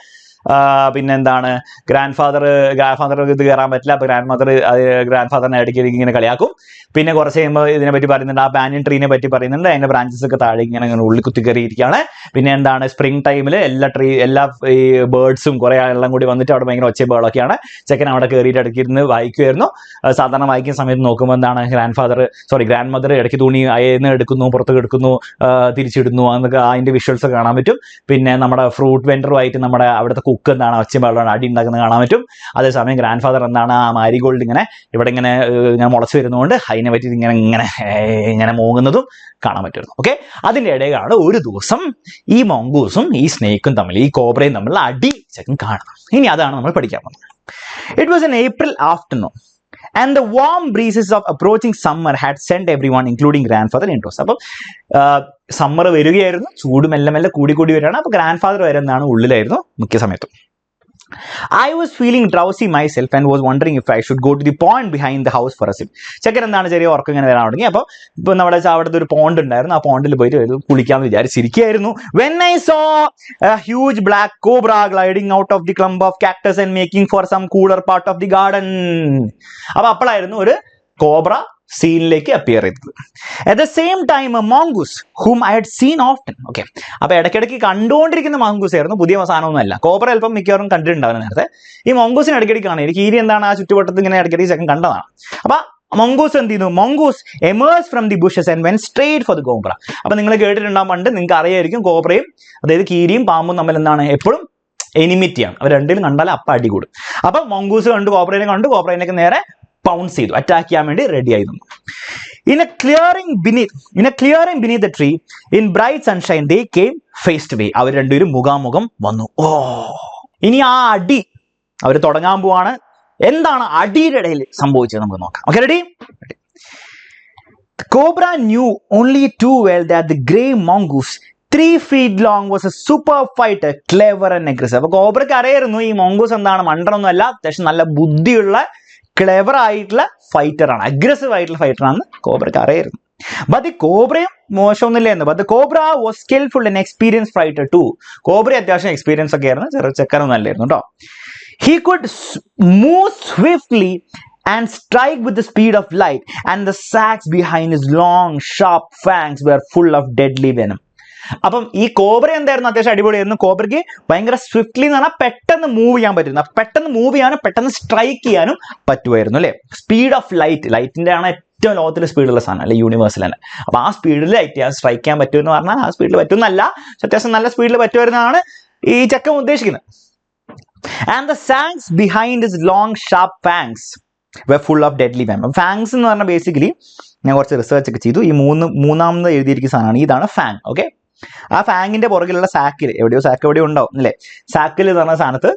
Speaker 1: പിന്നെ എന്താണ് ഗ്രാൻഡ് ഫാദർ ഇത് കയറാൻ പറ്റില്ല. അപ്പോൾ ഗ്രാൻഡ് ഫാദറിനെ ഇടയ്ക്ക് ഇങ്ങനെ കളിയാക്കും. പിന്നെ കുറച്ച് കഴിയുമ്പോൾ ഇതിനെ പറ്റി പറയുന്നുണ്ട്, ആ ബാനിയൻ ട്രീനെ പറ്റി പറയുന്നുണ്ട്, അതിന്റെ ബ്രാഞ്ചസ് ഒക്കെ താഴെ ഇങ്ങനെ ഉള്ളിൽ കുത്തി കയറിയിരിക്കുകയാണ്. പിന്നെ എന്താണ് സ്പ്രിംഗ് ടൈമിൽ എല്ലാ ഈ ബേർഡ്സും കുറെ എല്ലാം കൂടി വന്നിട്ട് അവിടെ ഭയങ്കര ഒച്ചയും ബഹളമൊക്കെയാണ്. ചെക്കൻ അവിടെ കയറിയിട്ട് ഇടയ്ക്ക് ഇരുന്ന് വായിക്കുമായിരുന്നു. സാധാരണ വായിക്കുന്ന സമയത്ത് നോക്കുമ്പോൾ എന്താണ് ഗ്രാൻഡ് മദർ ഇടയ്ക്ക് തുണി അയന്ന് എടുക്കുന്നു, പുറത്ത് എടുക്കുന്നു, തിരിച്ചിടുന്നു, എന്നൊക്കെ അതിന്റെ വിഷ്വൽസ് കാണാൻ പറ്റും. പിന്നെ നമ്മുടെ ഫ്രൂട്ട് വെൻഡറുമായിട്ട് നമ്മുടെ അവിടുത്തെ കുക്ക് എന്താണ് ഒച്ചയും ബഹളം അടി ഉണ്ടാക്കുന്നത് കാണാൻ പറ്റും. അതേസമയം ഗ്രാൻഡ് ഫാദർ എന്താണ് ആ മാരിഗോൾഡ് ഇങ്ങനെ ഇങ്ങനെ മുളച്ച് വരുന്നതുകൊണ്ട് അതിനെ പറ്റി ഇങ്ങനെ മൂങ്ങുന്നതും കാണാൻ പറ്റുന്നു. ഓക്കെ, അതിന്റെ ഇടയിലാണ് ഒരു ദിവസം ഈ മൊങ്കൂസും ഈ സ്നേക്കും തമ്മിൽ, ഈ കോബ്രയും തമ്മിലുള്ള അടി ചെക്കൻ കാണണം. ഇനി അതാണ് നമ്മൾ പഠിക്കാൻ പോകുന്നത്. It was an April afternoon and the warm breezes of approaching summer had sent everyone including grandfather into us. അപ്പം സമ്മർ വരികയായിരുന്നു, ചൂട് മെല്ലെ മെല്ലെ കൂടി വരികയാണ്. അപ്പോൾ ഗ്രാൻഡ് ഫാദർ വരുന്നതാണ് ഉള്ളിലായിരുന്നു മിക്ക സമയത്തും. I was feeling drowsy myself and was wondering if I should go to the pond behind the house for a sip. ചെക്കൻ എന്താണ് ചെറിയ ഉറക്കം ഇങ്ങനെ വരാൻ തുടങ്ങി. അപ്പോൾ ഇപ്പൊ നമ്മുടെ അവിടുത്തെ ഒരു പോണ്ട് ഉണ്ടായിരുന്നു, ആ പോണ്ടിൽ പോയിട്ട് കുളിക്കാമെന്ന് വിചാരിച്ചിരിക്കുകയായിരുന്നു. When I saw a huge black cobra gliding out of the clump of cactus and making for some cooler part of the garden. അപ്പോൾ അപ്പോഴായിരുന്നു ഒരു കോബ്ര സീനിലേക്ക് അപ്പിയർ ചെയ്തത്. At the same time a mongoose whom I had seen often. Okay, അപ്പൊ ഇടയ്ക്കിടയ്ക്ക് കണ്ടുകൊണ്ടിരിക്കുന്ന മോങ്കൂസ് ആയിരുന്നു, പുതിയ സാധനമൊന്നുമല്ല. കോബ്ര അല്പം മിക്കവാറും കണ്ടിട്ടുണ്ടാവുന്ന നേരത്തെ. ഈ മോങ്കൂസിന് ഇടയ്ക്കിടയ്ക്ക് കാണും. കീരി എന്താണ് ആ ചുറ്റുവട്ടത്ത് ഇങ്ങനെ ഇടയ്ക്കിടയ്ക്ക് ചെക്കൻ കണ്ടതാണ്. അപ്പൊ മോങ്കൂസ് എന്ത് ചെയ്യുന്നു? Mongoose emerges from the bushes and went straight for the cobra. അപ്പൊ നിങ്ങൾ കേട്ടിട്ടുണ്ടാകും, പണ്ട് നിങ്ങൾക്ക് അറിയായിരിക്കും കോബ്രയും അതായത് കീരിയും പാമ്പും തമ്മിൽ എന്താണ് എപ്പോഴും എനിമിറ്റിയാണ്. അവർ രണ്ടിലും കണ്ടാൽ അപ്പം അടി കൂടും. അപ്പൊ മോങ്കൂസ് കോബ്രേനെ കോബ്രേനൊക്കെ നേരെ പൗൺസ് ചെയ്തു, അറ്റാക്ക് ചെയ്യാൻ വേണ്ടി റെഡി ആയിരുന്നു. In a clearing beneath the tree, in bright sunshine, they came face to face. അവർ രണ്ടുപേരും മുഖാമുഖം വന്നു. ഇനി ആ അടി അവർ തുടങ്ങാൻ പോവാണ്. എന്താണ് അടിയുടെ ഇടയിൽ സംഭവിച്ചത് നമുക്ക് നോക്കാം. Okay, ready? The cobra knew only too well that the grey mongoose 3 feet long was a super fighter, clever and aggressive. അപ്പൊ കോബ്രയ്ക്ക് അറിയായിരുന്നു ഈ മോങ്കൂസ് എന്താണ് മണ്ടനൊന്നും അല്ല, അത്യാവശ്യം നല്ല ബുദ്ധിയുള്ള ക്ലെവർ ആയിട്ടുള്ള ഫൈറ്റർ ആണ്, അഗ്രസീവ് ആയിട്ടുള്ള ഫൈറ്റർ ആണെന്ന് കോബ്രയ്ക്ക് അറിയായിരുന്നു. But the കോബ്രയും മോശമൊന്നുമില്ലായിരുന്നു. But the cobra was skillful and experienced fighter too. Cobra അത്യാവശ്യം എക്സ്പീരിയൻസ് ഒക്കെ ആയിരുന്നു, ചെറുച്ചക്കരൊന്നും അല്ലായിരുന്നു കേട്ടോ. He could move swiftly and strike with the speed of light, and the sacs behind his long sharp fangs were full of deadly venom. അപ്പം ഈ cobra എന്തായിരുന്നു? അത്യാവശ്യം അടിപൊളിയായിരുന്നു. കോബ്രയ്ക്ക് ഭയങ്കര സ്വിഫ്റ്റ്ലി എന്ന് പറഞ്ഞാൽ പെട്ടെന്ന് മൂവ് ചെയ്യാൻ പറ്റുന്നു, പെട്ടെന്ന് മൂവ് ചെയ്യാനും പെട്ടെന്ന് സ്ട്രൈക്ക് ചെയ്യാനും പറ്റുമായിരുന്നു അല്ലേ. സ്പീഡ് ഓഫ് ലൈറ്റിന്റെ ആണ് ഏറ്റവും ലോകത്തിൽ സ്പീഡുള്ള സാധനം അല്ലെ, യൂണിവേഴ്സിൽ തന്നെ. അപ്പൊ ആ സ്പീഡിൽ സ്ട്രൈക്ക് ചെയ്യാൻ പറ്റുമെന്ന് പറഞ്ഞാൽ ആ സ്പീഡിൽ പറ്റുന്നല്ല, അത്യാവശ്യം നല്ല സ്പീഡിൽ പറ്റുമായിരുന്നതാണ് ഈ ചക്കം ഉദ്ദേശിക്കുന്നത്. And the sacs behind his long sharp fangs were full of deadly venom. Fangs എന്ന് പറഞ്ഞാൽ ബേസിക്കലി ഞാൻ കുറച്ച് റിസർച്ച് ഒക്കെ ചെയ്തു. ഈ മൂന്നാമത് എഴുതിയിരിക്കുന്ന സാധനമാണ്, ഇതാണ് ഫാങ്. ഓക്കെ, ആ ഫാങ്ങിന്റെ പുറകിലുള്ള സാക്കിൽ എവിടെയോ ഉണ്ടാവും അല്ലേ. സാക്കിൽ എന്ന് പറഞ്ഞ സാധനത്ത്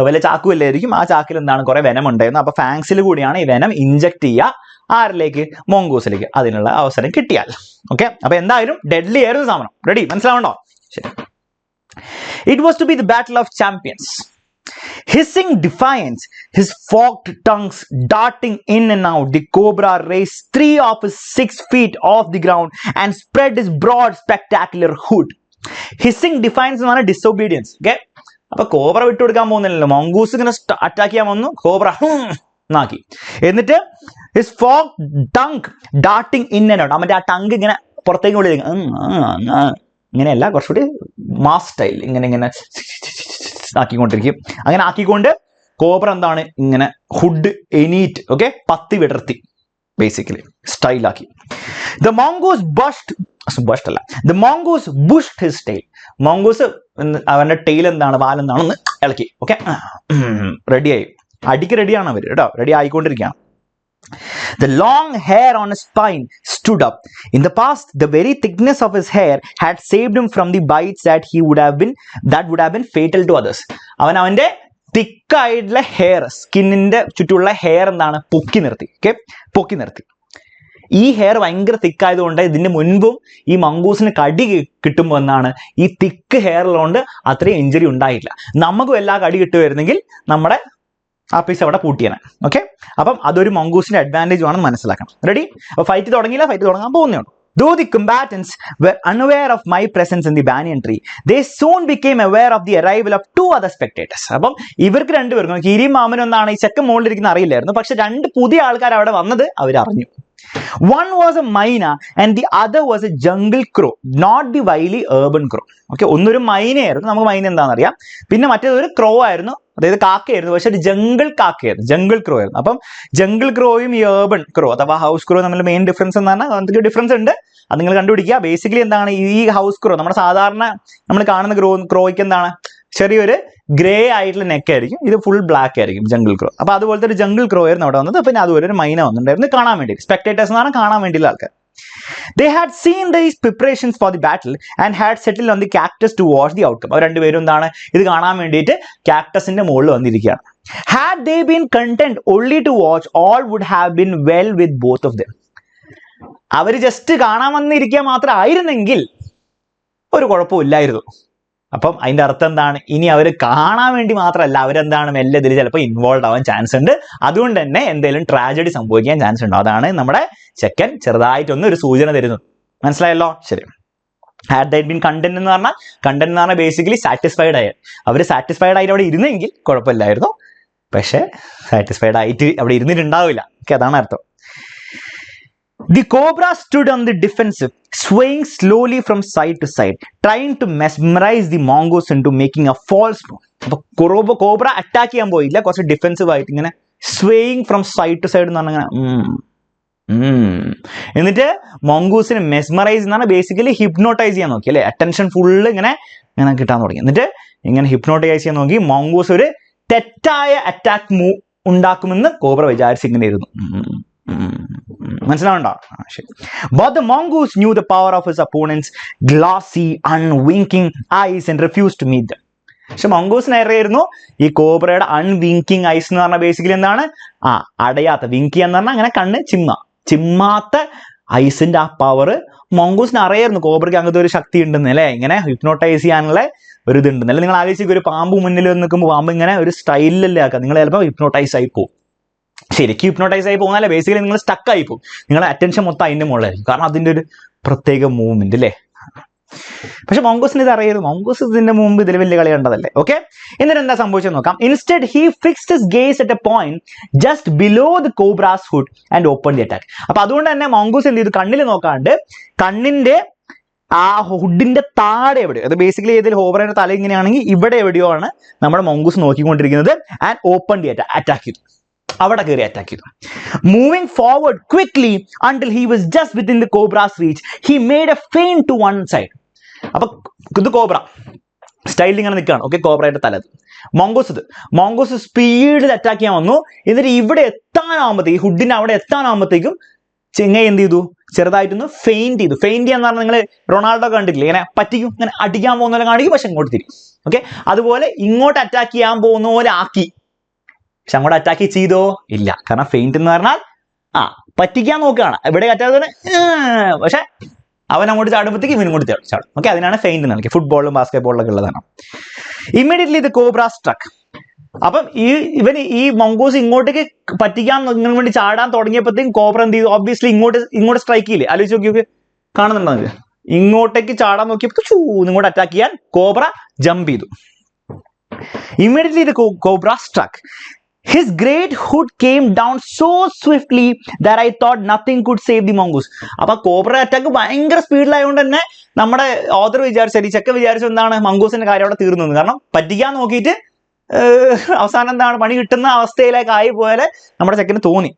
Speaker 1: വലിയ ചാക്കുമല്ലായിരിക്കും, ആ ചാക്കിൽ എന്താണ് കുറെ വെനം ഉണ്ടായിരുന്നു. അപ്പൊ ഫാങ്സിൽ കൂടിയാണ് ഈ വെനം ഇഞ്ചക്ട് ചെയ്യുക ആരിലേക്ക്? മോങ്കൂസിലേക്ക്, അതിനുള്ള അവസരം കിട്ടിയാൽ. ഓക്കെ, അപ്പൊ എന്തായാലും ഡെഡ്ലി ആയിരുന്നു സാധനം. റെഡി? മനസ്സിലാവണ്ടോ? ശരി. It was to be the battle of champions. Hissing defiance, his forked tongues darting in and out, the cobra raised 3 of his 6 feet off the ground and spread his broad spectacular hood. Hissing defiance എന്ന് പറഞ്ഞാൽ disobedience. Okay, അപ്പൊ cobra വിട്ടുകൊടുക്കാൻ പോകുന്നില്ലല്ലോ, മൊങ്കൂസ് ഇങ്ങനെ attack ചെയ്യാൻ വന്നു, cobra നാക്കി. എന്നിട്ട് his forked tongue darting in and out, മറ്റേ ആ ടങ്ക് ഇങ്ങനെ പുറത്തേക്ക് വിളി, ഇങ്ങനെയല്ല, കുറച്ചുകൂടി മാസ് സ്റ്റൈൽ, ഇങ്ങനെ ആക്കിക്കൊണ്ടിരിക്കും. അങ്ങനെ ആക്കിക്കൊണ്ട് കോബ്ര എന്താണ് ഇങ്ങനെ ഹുഡ് എനീറ്റ്, ഓക്കെ, പത്തി വിടർത്തി ബേസിക്കലി സ്റ്റൈലാക്കി. The mongoose bushed his tail. Mongoose അവന്റെ ടെയിൽ എന്താണ്, വാലെന്താണെന്ന് ഇളക്കി. ഓക്കെ, റെഡിയായി, അടിക്ക് റെഡിയാണ് അവർ കേട്ടോ, റെഡി ആയിക്കൊണ്ടിരിക്കുകയാണ്. The long hair on his spine stood up. In the past, the very thickness of his hair had saved him from the bites that would have been fatal to others. അവന്റെ തിക്കായിട്ടുള്ള hair, സ്കിന്നിന്റെ ചുറ്റുമുള്ള hair എന്താണ് പൊക്കി നിർത്തി. Okay, പൊക്കി നിർത്തി. ഈ hair ഭയങ്കര തിക്കായതുകൊണ്ട് ഇതിന്റെ മുൻപും ഈ മങ്കൂസിന് കടി കിട്ടുമ്പോൾ എന്നാണ് ഈ തിക്ക് ഹെയറിലുകൊണ്ട് അത്രയും ഇഞ്ചുറി ഉണ്ടായില്ല. നമുക്കും എല്ലാ കടി കിട്ടുമായിരുന്നെങ്കിൽ നമ്മുടെ ആ പീസ് അവിടെ പൂട്ടിയാണ്. ഓക്കെ, അപ്പം അതൊരു മങ്കൂസിന്റെ അഡ്വാൻറ്റേജ് ആണെന്ന് മനസ്സിലാക്കണം. റെഡി? അപ്പൊ ഫൈറ്റ് തുടങ്ങിയില്ല, ഫൈറ്റ് തുടങ്ങാൻ പോകുന്നേ ഉള്ളൂ. Though the combatants were unaware of my presence in the banyan tree, they soon became aware of the arrival of two other spectators. അപ്പം ഇവർക്ക് രണ്ടുപേർക്കും കീരിയും മാമനും എന്നാണ് ഈ ചെക്കൻ മുകളിലിരിക്കുന്ന അറിയില്ലായിരുന്നു. പക്ഷെ രണ്ട് പുതിയ ആൾക്കാർ അവിടെ വന്നത് അവരറിഞ്ഞു. One was a myna and the other was a jungle crow, not the wily urban crow. Okay, ഒന്നൊരു മൈനയായിരുന്നു, നമുക്ക് മൈന എന്താണെന്ന് അറിയാം. പിന്നെ മറ്റേതൊരു ക്രോ ആയിരുന്നു, അതായത് കാക്കയായിരുന്നു, പക്ഷെ ഒരു ജംഗിൾ കാക്കയായിരുന്നു, ജംഗിൾ ക്രോ ആയിരുന്നു. അപ്പം ജംഗിൾ ക്രോയും ഈ ഏർബൺ ക്രോ അഥവാ ഹൗസ് ക്രോ തമ്മിൽ മെയിൻ ഡിഫറൻസ് എന്ന് പറഞ്ഞാൽ എന്തൊക്കെ ഡിഫറൻസ് ഉണ്ട് അത് നിങ്ങൾ കണ്ടുപിടിക്കുക. ബേസിക്കലി എന്താണ് ഈ ഹൗസ് ക്രോ, നമ്മുടെ സാധാരണ നമ്മൾ കാണുന്ന ക്രോയ്ക്ക് എന്താണ് ചെറിയൊരു ഗ്രേ ആയിട്ടുള്ള നെക്ക് ആയിരിക്കും, ഇത് ഫുൾ ബ്ലാക്ക് ആയിരിക്കും ജംഗിൾ ക്രോ. അപ്പൊ അതുപോലത്തെ ഒരു ജംഗിൾ ക്രോ ആയിരുന്നു അവിടെ വന്നത്. പിന്നെ അതുപോലെ ഒരു മൈന വന്നിട്ടുണ്ടായിരുന്നു കാണാൻ വേണ്ടി, സ്പെക്ടേറ്റേഴ്സ് എന്ന് പറഞ്ഞാൽ കാണാൻ വേണ്ടിയുള്ള ആൾക്കാർ. They had seen these preparations for the battle and had settled on the cactus to watch the outcome. അവർ രണ്ടുപേരും എന്താണ് ഇത് കാണാൻ വേണ്ടിയിട്ട് കാക്ടസിന്റെ മുകളിൽ വന്നിരിക്കുകയാണ്. Had they been content only to watch, all would have been well with both of them. അവർ just കാണാൻ വന്നിരിക്കുക മാത്രം ആയിരുന്നെങ്കിൽ ഒരു കുഴപ്പമില്ലായിരുന്നു. അപ്പം അതിന്റെ അർത്ഥം എന്താണ്, ഇനി അവർ കാണാൻ വേണ്ടി മാത്രമല്ല, അവരെന്താണ് മെല്ലെ ഇതിൽ ചിലപ്പോൾ ഇൻവോൾവ് ആവാൻ ചാൻസ് ഉണ്ട്. അതുകൊണ്ട് തന്നെ എന്തെങ്കിലും ട്രാജഡി സംഭവിക്കാൻ ചാൻസ് ഉണ്ട്. അതാണ് നമ്മുടെ ചെക്കൻ ചെറുതായിട്ടൊന്ന് ഒരു സൂചന തരുന്നത്. മനസ്സിലായല്ലോ? ശരി. ഹാഡ് ദൈറ്റ് ബീൻ കണ്ടന്റ് എന്ന് പറഞ്ഞാൽ ബേസിക്കലി സാറ്റിസ്ഫൈഡ് ആയ, അവർ സാറ്റിസ്ഫൈഡ് ആയിട്ട് അവിടെ ഇരുന്നെങ്കിൽ കുഴപ്പമില്ലായിരുന്നു. പക്ഷെ സാറ്റിസ്ഫൈഡ് ആയിട്ട് അവിടെ ഇരുന്നിട്ടുണ്ടാവില്ല. ഓക്കെ, അതാണ് അർത്ഥം. The cobra stood on the defensive, swaying slowly from side to side, trying to mesmerize the mongoose into making a false move. അപ്പൊ കോബ്ര അറ്റാക്ക് ചെയ്യാൻ പോയില്ല, കുറച്ച് ഡിഫെൻസീവ് ആയിട്ട് ഇങ്ങനെ swaying from side to side എന്ന് പറഞ്ഞാൽ എന്നിട്ട് മൊങ്കൂസിനെ മെസ്മറൈസ് എന്ന് പറഞ്ഞാൽ ബേസിക്കലി ഹിപ്നോട്ടൈസ് ചെയ്യാൻ നോക്കി അല്ലെ, അറ്റൻഷൻ ഫുള്ള് ഇങ്ങനെ കിട്ടാൻ തുടങ്ങി. എന്നിട്ട് ഇങ്ങനെ ഹിപ്നോട്ടൈസ് ചെയ്യാൻ നോക്കി. മൊങ്കൂസ് ഒരു തെറ്റായ അറ്റാക്ക് മൂവ് ഉണ്ടാക്കുമെന്ന് കോബ്ര വിചാരിച്ച് ഇങ്ങനെ ഇരുന്നു. മനസ്സിലാവണ്ടോ? ശരി. But the mongoose knew the power of his opponent's glassy, unwinking eyes and refused to meet them. പക്ഷെ മൊങ്കൂസിന് അറിയായിരുന്നു ഈ കോബ്രയുടെ അൺവിങ്കിങ് ഐസ് എന്ന് പറഞ്ഞാൽ ബേസിക്കലി എന്താണ്, അടയാത്ത, വിങ്കി എന്ന് പറഞ്ഞാൽ അങ്ങനെ കണ്ണ് ചിമ്മാത്ത ഐസിന്റെ ആ പവർ മൊങ്കൂസിന് അറിയായിരുന്നു. കോബ്രയ്ക്ക് അങ്ങനത്തെ ഒരു ശക്തി ഉണ്ടെന്ന് അല്ലെ, ഇങ്ങനെ ഹിപ്നോട്ടൈസ് ചെയ്യാനുള്ള ഒരു ഇതുണ്ടെന്ന് അല്ലെ. നിങ്ങൾ ആലോചിച്ച് ഒരു പാമ്പ് മുന്നിൽ നിൽക്കുമ്പോൾ പാമ്പ് ഇങ്ങനെ ഒരു സ്റ്റൈലിലല്ലേ ആക്കുക, നിങ്ങൾ ചിലപ്പോൾ ഹിപ്നോട്ടൈസ് ആയി പോകും. ശരിക്കും ഹിപ്നോട്ടൈസ് ആയി പോകുന്നല്ലേ, ബേസിക്കലി നിങ്ങൾ സ്റ്റക്ക് ആയി പോകും, നിങ്ങളുടെ അറ്റൻഷൻ മൊത്തം അതിന്റെ മുകളിലായിരിക്കും, കാരണം അതിന്റെ ഒരു പ്രത്യേക മൂവ്മെന്റ് അല്ലേ. പക്ഷെ മൊങ്കൂസിന് ഇത് അറിയായിരുന്നു, മൊങ്കൂസ് ഇതിന്റെ മുമ്പ് ഇതിൽ വലിയ കളി കണ്ടതല്ലേ. ഓക്കെ, എന്നിട്ട് എന്താ സംഭവിച്ചെന്ന് നോക്കാം. Instead he fixed his guys at A point just below the cobras hood and open the attack. അപ്പൊ അതുകൊണ്ട് തന്നെ മൊങ്കൂസ് എന്ത് ചെയ്തു, കണ്ണിൽ നോക്കാണ്ട് കണ്ണിന്റെ ആ ഹുഡിന്റെ താഴെ എവിടെ, അത് ബേസിക്കലി ഏതിൽ ഹോബറിന്റെ തല ഇങ്ങനെയാണെങ്കിൽ ഇവിടെ എവിടെയോ ആണ് നമ്മുടെ മൊങ്കൂസ് നോക്കിക്കൊണ്ടിരിക്കുന്നത്. ആൻഡ് ഓപ്പൺ ദി അറ്റാക്ക് ചെയ്തു, അവിടെ കയറി അറ്റാക്ക് ചെയ്തു. Moving forward quickly until he was just within the cobra's reach, he made a feint to one side. അപ്പൊ ഇത് കോബ്ര സ്റ്റൈലിൽ ഇങ്ങനെ നിൽക്കുകയാണ്. ഓക്കെ, കോബ്രയുടെ തല. മൊങ്കൂസ് സ്പീഡിൽ അറ്റാക്ക് ചെയ്യാൻ വന്നു. എന്നിട്ട് ഇവിടെ എത്താനാവുമ്പോഴത്തേക്ക്, ഹുഡിന് അവിടെ എത്താനാവുമ്പോഴത്തേക്കും ചെങ്ങൈ എന്ത് ചെയ്തു, ചെറുതായിട്ടൊന്ന് ഫെയിന്റ് ചെയ്തു. ഫെയിന്റ് ചെയ്യാന്ന് പറഞ്ഞാൽ നിങ്ങൾ റൊണാൾഡോ കണ്ടിട്ടില്ലേ, ഇങ്ങനെ പറ്റിക്കും, ഇങ്ങനെ അടിക്കാൻ പോകുന്ന പോലെ കാണിക്കും, പക്ഷെ ഇങ്ങോട്ട് തിരിക്കും. ഓക്കെ, അതുപോലെ ഇങ്ങോട്ട് അറ്റാക്ക് ചെയ്യാൻ പോകുന്ന പോലെ ആക്കി. പക്ഷെ അങ്ങോട്ട് അറ്റാക്ക് ചെയ്തോ ഇല്ല, കാരണം ഫെയിന്റ് എന്ന് പറഞ്ഞാൽ പറ്റിക്കാൻ നോക്കുകയാണ്. ഇവിടെ അറ്റാക്ക്, പക്ഷെ അവൻ അങ്ങോട്ട് ചാടുമ്പോഴത്തേക്ക് ഇവൻ ഇങ്ങോട്ട് ചാടും. ഓക്കെ, അതിനാണ് ഫെയിന്റ് എന്ന് പറയുന്നത്. ഫുട്ബോളിലും ബാസ്കറ്റ്ബോളിലൊക്കെ ഉള്ളതാണ്. Immediately the cobra സ്ട്രക്ക്. അപ്പം ഈ മൊങ്കൂസ് ഇങ്ങോട്ടേക്ക് പറ്റിക്കാൻ വേണ്ടി ചാടാൻ തുടങ്ങിയപ്പോഴത്തേക്കും കോബ്ര എന്ത് ചെയ്തു, ഒബ്വിയസ്ലി ഇങ്ങോട്ട് സ്ട്രൈക്ക് ചെയ്യില്ലേ, ആലോചിച്ച് നോക്കി കാണുന്നുണ്ടോ നിങ്ങൾക്ക്, ഇങ്ങോട്ടേക്ക് ചാടാൻ നോക്കിയപ്പോൾ ഇങ്ങോട്ട് അറ്റാക്ക് ചെയ്യാൻ കോബ്ര ജമ്പ് ചെയ്തു. Immediately the cobra struck. His great hood came down so swiftly that I thought nothing could save the mongoose. അപ്പൊ കോബ്ര അറ്റാക്ക് ഭയങ്കര സ്പീഡിലായതുകൊണ്ട് തന്നെ നമ്മുടെ ഓതർ ചെക്ക വിചാരിച്ചു എന്താണ്, മംഗൂസിന്റെ കാര്യം അവിടെ തീർന്നു. കാരണം പറ്റിക്കാൻ നോക്കിയിട്ട് അവസാനം എന്താണ്, പണി കിട്ടുന്ന അവസ്ഥയിലേക്ക് ആയി പോലെ നമ്മുടെ ചെക്കന് തോന്നി.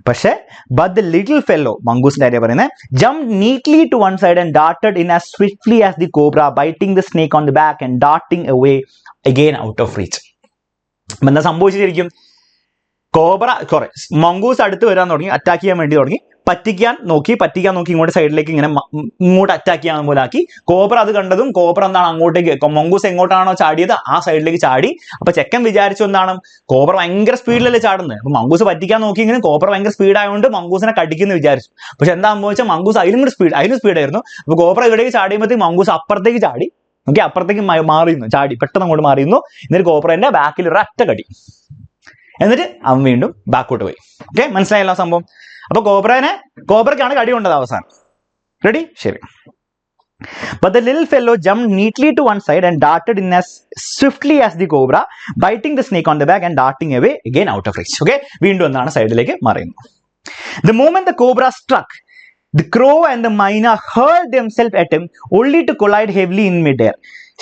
Speaker 1: പക്ഷെ but the little fellow, മംഗൂസിന്റെ കാര്യം പറയുന്നത്, jumped neatly to one side and darted in as swiftly as the cobra, biting the snake on the back and darting away again out of reach. എന്താ സംഭവിച്ചിരിക്കും, മംഗൂസ് അടുത്ത് വരാൻ തുടങ്ങി, attack ചെയ്യാൻ വേണ്ടി തുടങ്ങി. പറ്റിക്കാൻ നോക്കി ഇങ്ങോട്ട് സൈഡിലേക്ക് ഇങ്ങോട്ട് അറ്റാക്ക് ചെയ്യാൻ പോലെ ആക്കി. കോബ്ര അത് കണ്ടതും കോബ്ര എന്താണ് അങ്ങോട്ടേക്ക്, മംഗൂസ് എങ്ങോട്ടാണോ ചാടിയത് ആ സൈഡിലേക്ക് ചാടി. അപ്പൊ ചെക്കൻ വിചാരിച്ചു എന്താണ്, കോബ്ര ഭയങ്കര സ്പീഡിലല്ലേ ചാടുന്നത്, അപ്പൊ മംഗൂസ് പറ്റിക്കാൻ നോക്കിയെങ്കിലും കോബ്ര ഭയങ്കര സ്പീഡായതുകൊണ്ട് മംഗൂസിനെ കടിക്കുന്നു വിചാരിച്ചു. പക്ഷെ എന്താ സംഭവിച്ചാൽ മംഗൂസ് അതിലും സ്പീഡായിരുന്നു. അപ്പൊ കോബ്ര ഇവിടേക്ക് ചാടിയുമ്പോഴത്തേക്ക് മംഗൂസ് അപ്പുറത്തേക്ക് ചാടി. ഓക്കെ, അപ്പുറത്തേക്ക് മാറിയുന്നു, ചാടി പെട്ടെന്ന് അങ്ങോട്ട് മാറിയുന്നു. എന്നിട്ട് കോബ്രന്റെ ബാക്കിൽ ഒരു ഒറ്റ കടി, എന്നിട്ട് അവൻ വീണ്ടും ബാക്കോട്ട് പോയി. ഓക്കെ, മനസ്സിലായല്ലോ സംഭവം. അപ്പൊ കോബ്രയ്ക്കാണ് കടി കൊണ്ടത് അവസാനം. Ready? Sure. But the little fellow jumped neatly to one side and darted in as swiftly as the cobra, biting the snake on the back and darting away again out of reach. Okay? വീണ്ടും എന്താണ് സൈഡിലേക്ക് മറിയുന്നു. The moment the cobra struck, the crow and the myna hurled themselves at him, only to collide heavily in midair.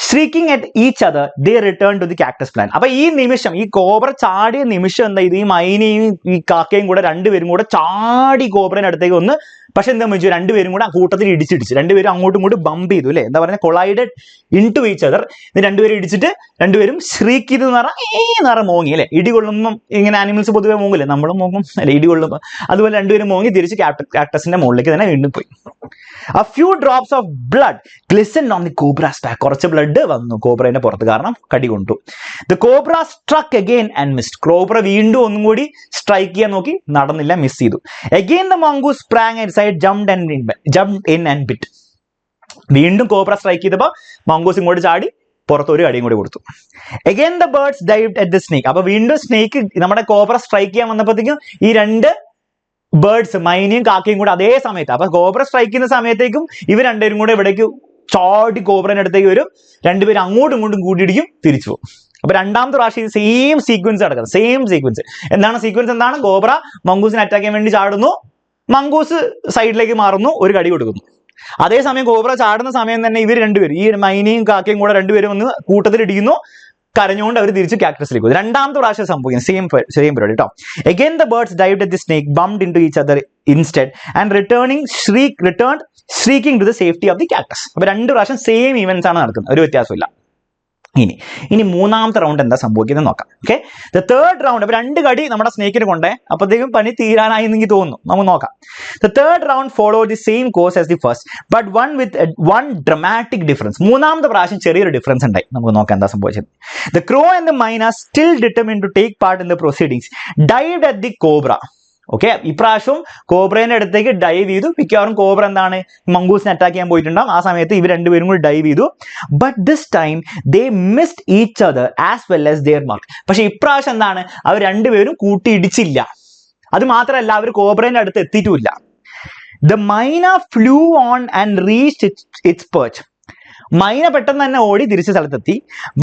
Speaker 1: Shrieking at each other, they returned to the cactus plant. അപ്പോൾ ഈ നിമിഷം, ഈ cobra ചാടിയ നിമിഷം എന്താ, ഇത് ഈ മൈനയും ഈ കാക്കയും കൂടെ രണ്ടുപേരും കൂടെ ചാടി കോബ്രയുടെ അടുത്തേക്ക് വന്ന്, പക്ഷെ എന്താ വെച്ചു, രണ്ടുപേരും കൂടെ ആ കൂട്ടത്തിൽ ഇടിച്ചിടിച്ചു, രണ്ടുപേരും അങ്ങോട്ടും ഇങ്ങോട്ടും ബംപ് ചെയ്തു അല്ലേ, എന്താ പറയുക, കൊളൈഡഡ് ഇൻ ടു ഈച്ച് അതർ. ഇത് രണ്ടുപേരും ഇടിച്ചിട്ട് രണ്ടുപേരും ഷ്രീക്ക് ചെയ്ത് എന്ന് പറഞ്ഞാൽ മോങ്ങി അല്ലേ, ഇടി കൊള്ളുമ്പം ഇങ്ങനെ ആനിമൽസ് പൊതുവെ മോങ്ങില്ലേ, നമ്മളും മോങ്ങും അല്ലെ ഇടി കൊള്ളുമ്പോൾ, അതുപോലെ രണ്ടുപേരും മോങ്ങി തിരിച്ച് കാക്ടസിന്റെ മുകളിലേക്ക് തന്നെ വീണ്ടും പോയി. A few drops of blood glistened on the cobra's back. കുറച്ച് ബ്ലഡ് വന്നു കോബ്രയുടെ പുറത്ത്, കാരണം കടി കൊണ്ടു. The cobra struck again and missed. Cobra വീണ്ടും ഒന്നും കൂടി സ്ട്രൈക്ക് ചെയ്യാൻ നോക്കി, നടന്നില്ല, മിസ് ചെയ്തു. Again the mongoose sprang inside, jumped in and bit. വീണ്ടും കോബ്ര സ്ട്രൈക്ക് ചെയ്തപ്പോൾ മംഗൂസ് ഇങ്ങോട്ട് ചാടി പുറത്ത് ഒരു കടിയും കൂടി കൊടുത്തു. Again the birds dived at the snake. അപ്പൊ വീണ്ടും സ്നേക്ക് നമ്മുടെ കോബ്ര സ്ട്രൈക്ക് ചെയ്യാൻ വന്നപ്പോഴത്തേക്കും ഈ രണ്ട് ബേർഡ്സ്, മൈനയും കാക്കയും കൂടെ അതേ സമയത്ത്, അപ്പൊ കോബ്ര സ്ട്രൈക്ക് ചെയ്യുന്ന സമയത്തേക്കും ഇവർ രണ്ടുപേരും കൂടെ ഇവിടേക്ക് ചാടി കോബ്രന്റെ അടുത്തേക്ക് വരും, രണ്ടുപേരും അങ്ങോട്ടും ഇങ്ങോട്ടും കൂടിയിടിക്കും, തിരിച്ചു പോകും. അപ്പൊ രണ്ടാമത്തെ പ്രാവശ്യം സെയിം സീക്വൻസ് നടക്കുന്നത്, സെയിം സീക്വൻസ്. എന്താണ് സീക്വൻസ്? എന്താണ്? കോബ്ര മംഗൂസിനെ അറ്റാക്ക് ചെയ്യാൻ വേണ്ടി ചാടുന്നു, മംഗൂസ് സൈഡിലേക്ക് മാറുന്നു, ഒരു കടി കൊടുക്കുന്നു. അതേസമയം കോബ്ര ചാടുന്ന സമയം തന്നെ ഇവർ രണ്ടുപേരും, ഈ മൈനയും കാക്കയും കൂടെ രണ്ടുപേരും വന്ന് കൂട്ടത്തിൽ ഇടിക്കുന്നു, കരഞ്ഞുകൊണ്ട് അവർ തിരിച്ച് കാക്ടസിലേക്ക് പോകും. രണ്ടാമത്തെ പ്രാവശ്യം സംഭവിക്കുന്നു സെയിം പരിപാടി കേട്ടോ. Again the birds dived at the snake, bumped into each other instead and returned shrieking to the safety of the cactus. അപ്പൊ രണ്ട് പ്രാവശ്യം സെയിം ഇവന്റ്സ് ആണ് നടക്കുന്നത്, ഒരു വ്യത്യാസമില്ല. ഇനി മൂന്നാമത്തെ റൗണ്ട് എന്താ സംഭവിക്കുന്നത് നോക്കാം. Okay, the third round. അപ്പൊ രണ്ട് കടി നമ്മുടെ സ്നേക്കിന് കൊണ്ടേ, അപ്പോഴത്തേക്കും പണി തീരാനായി എന്ന് എനിക്ക് തോന്നുന്നു. നമുക്ക് നോക്കാം. The third round follow the same course as the first, but one dramatic difference. മൂന്നാമത്തെ പ്രാവശ്യം ചെറിയൊരു ഡിഫറൻസ് ഉണ്ടായി. നമുക്ക് നോക്കാം എന്താ സംഭവിച്ചത്. The crow and the myna still determined to take part in the proceedings dived at the cobra. Okay, ഇപ്രാവശ്യം കോബ്രേന്റെ അടുത്തേക്ക് ഡൈവ് ചെയ്തു. മിക്കവാറും കോബ്ര എന്താണ്, മംഗൂസിനെ അറ്റാക്ക് ചെയ്യാൻ പോയിട്ടുണ്ടാവും. ആ സമയത്ത് ഇവർ രണ്ടുപേരും കൂടി ഡൈവ് ചെയ്തു. But this time they missed each other as well as there mark. പക്ഷെ ഇപ്രാവശ്യം എന്താണ്, അവർ രണ്ടുപേരും കൂട്ടിയിടിച്ചില്ല. അത് മാത്രമല്ല, അവർ കോബ്രേന്റെ അടുത്ത് എത്തിയിട്ടുമില്ല. The myna flew on and reached its perch. മൈന പെട്ടെന്ന് തന്നെ ഓടി തിരിച്ച സ്ഥലത്തെത്തി.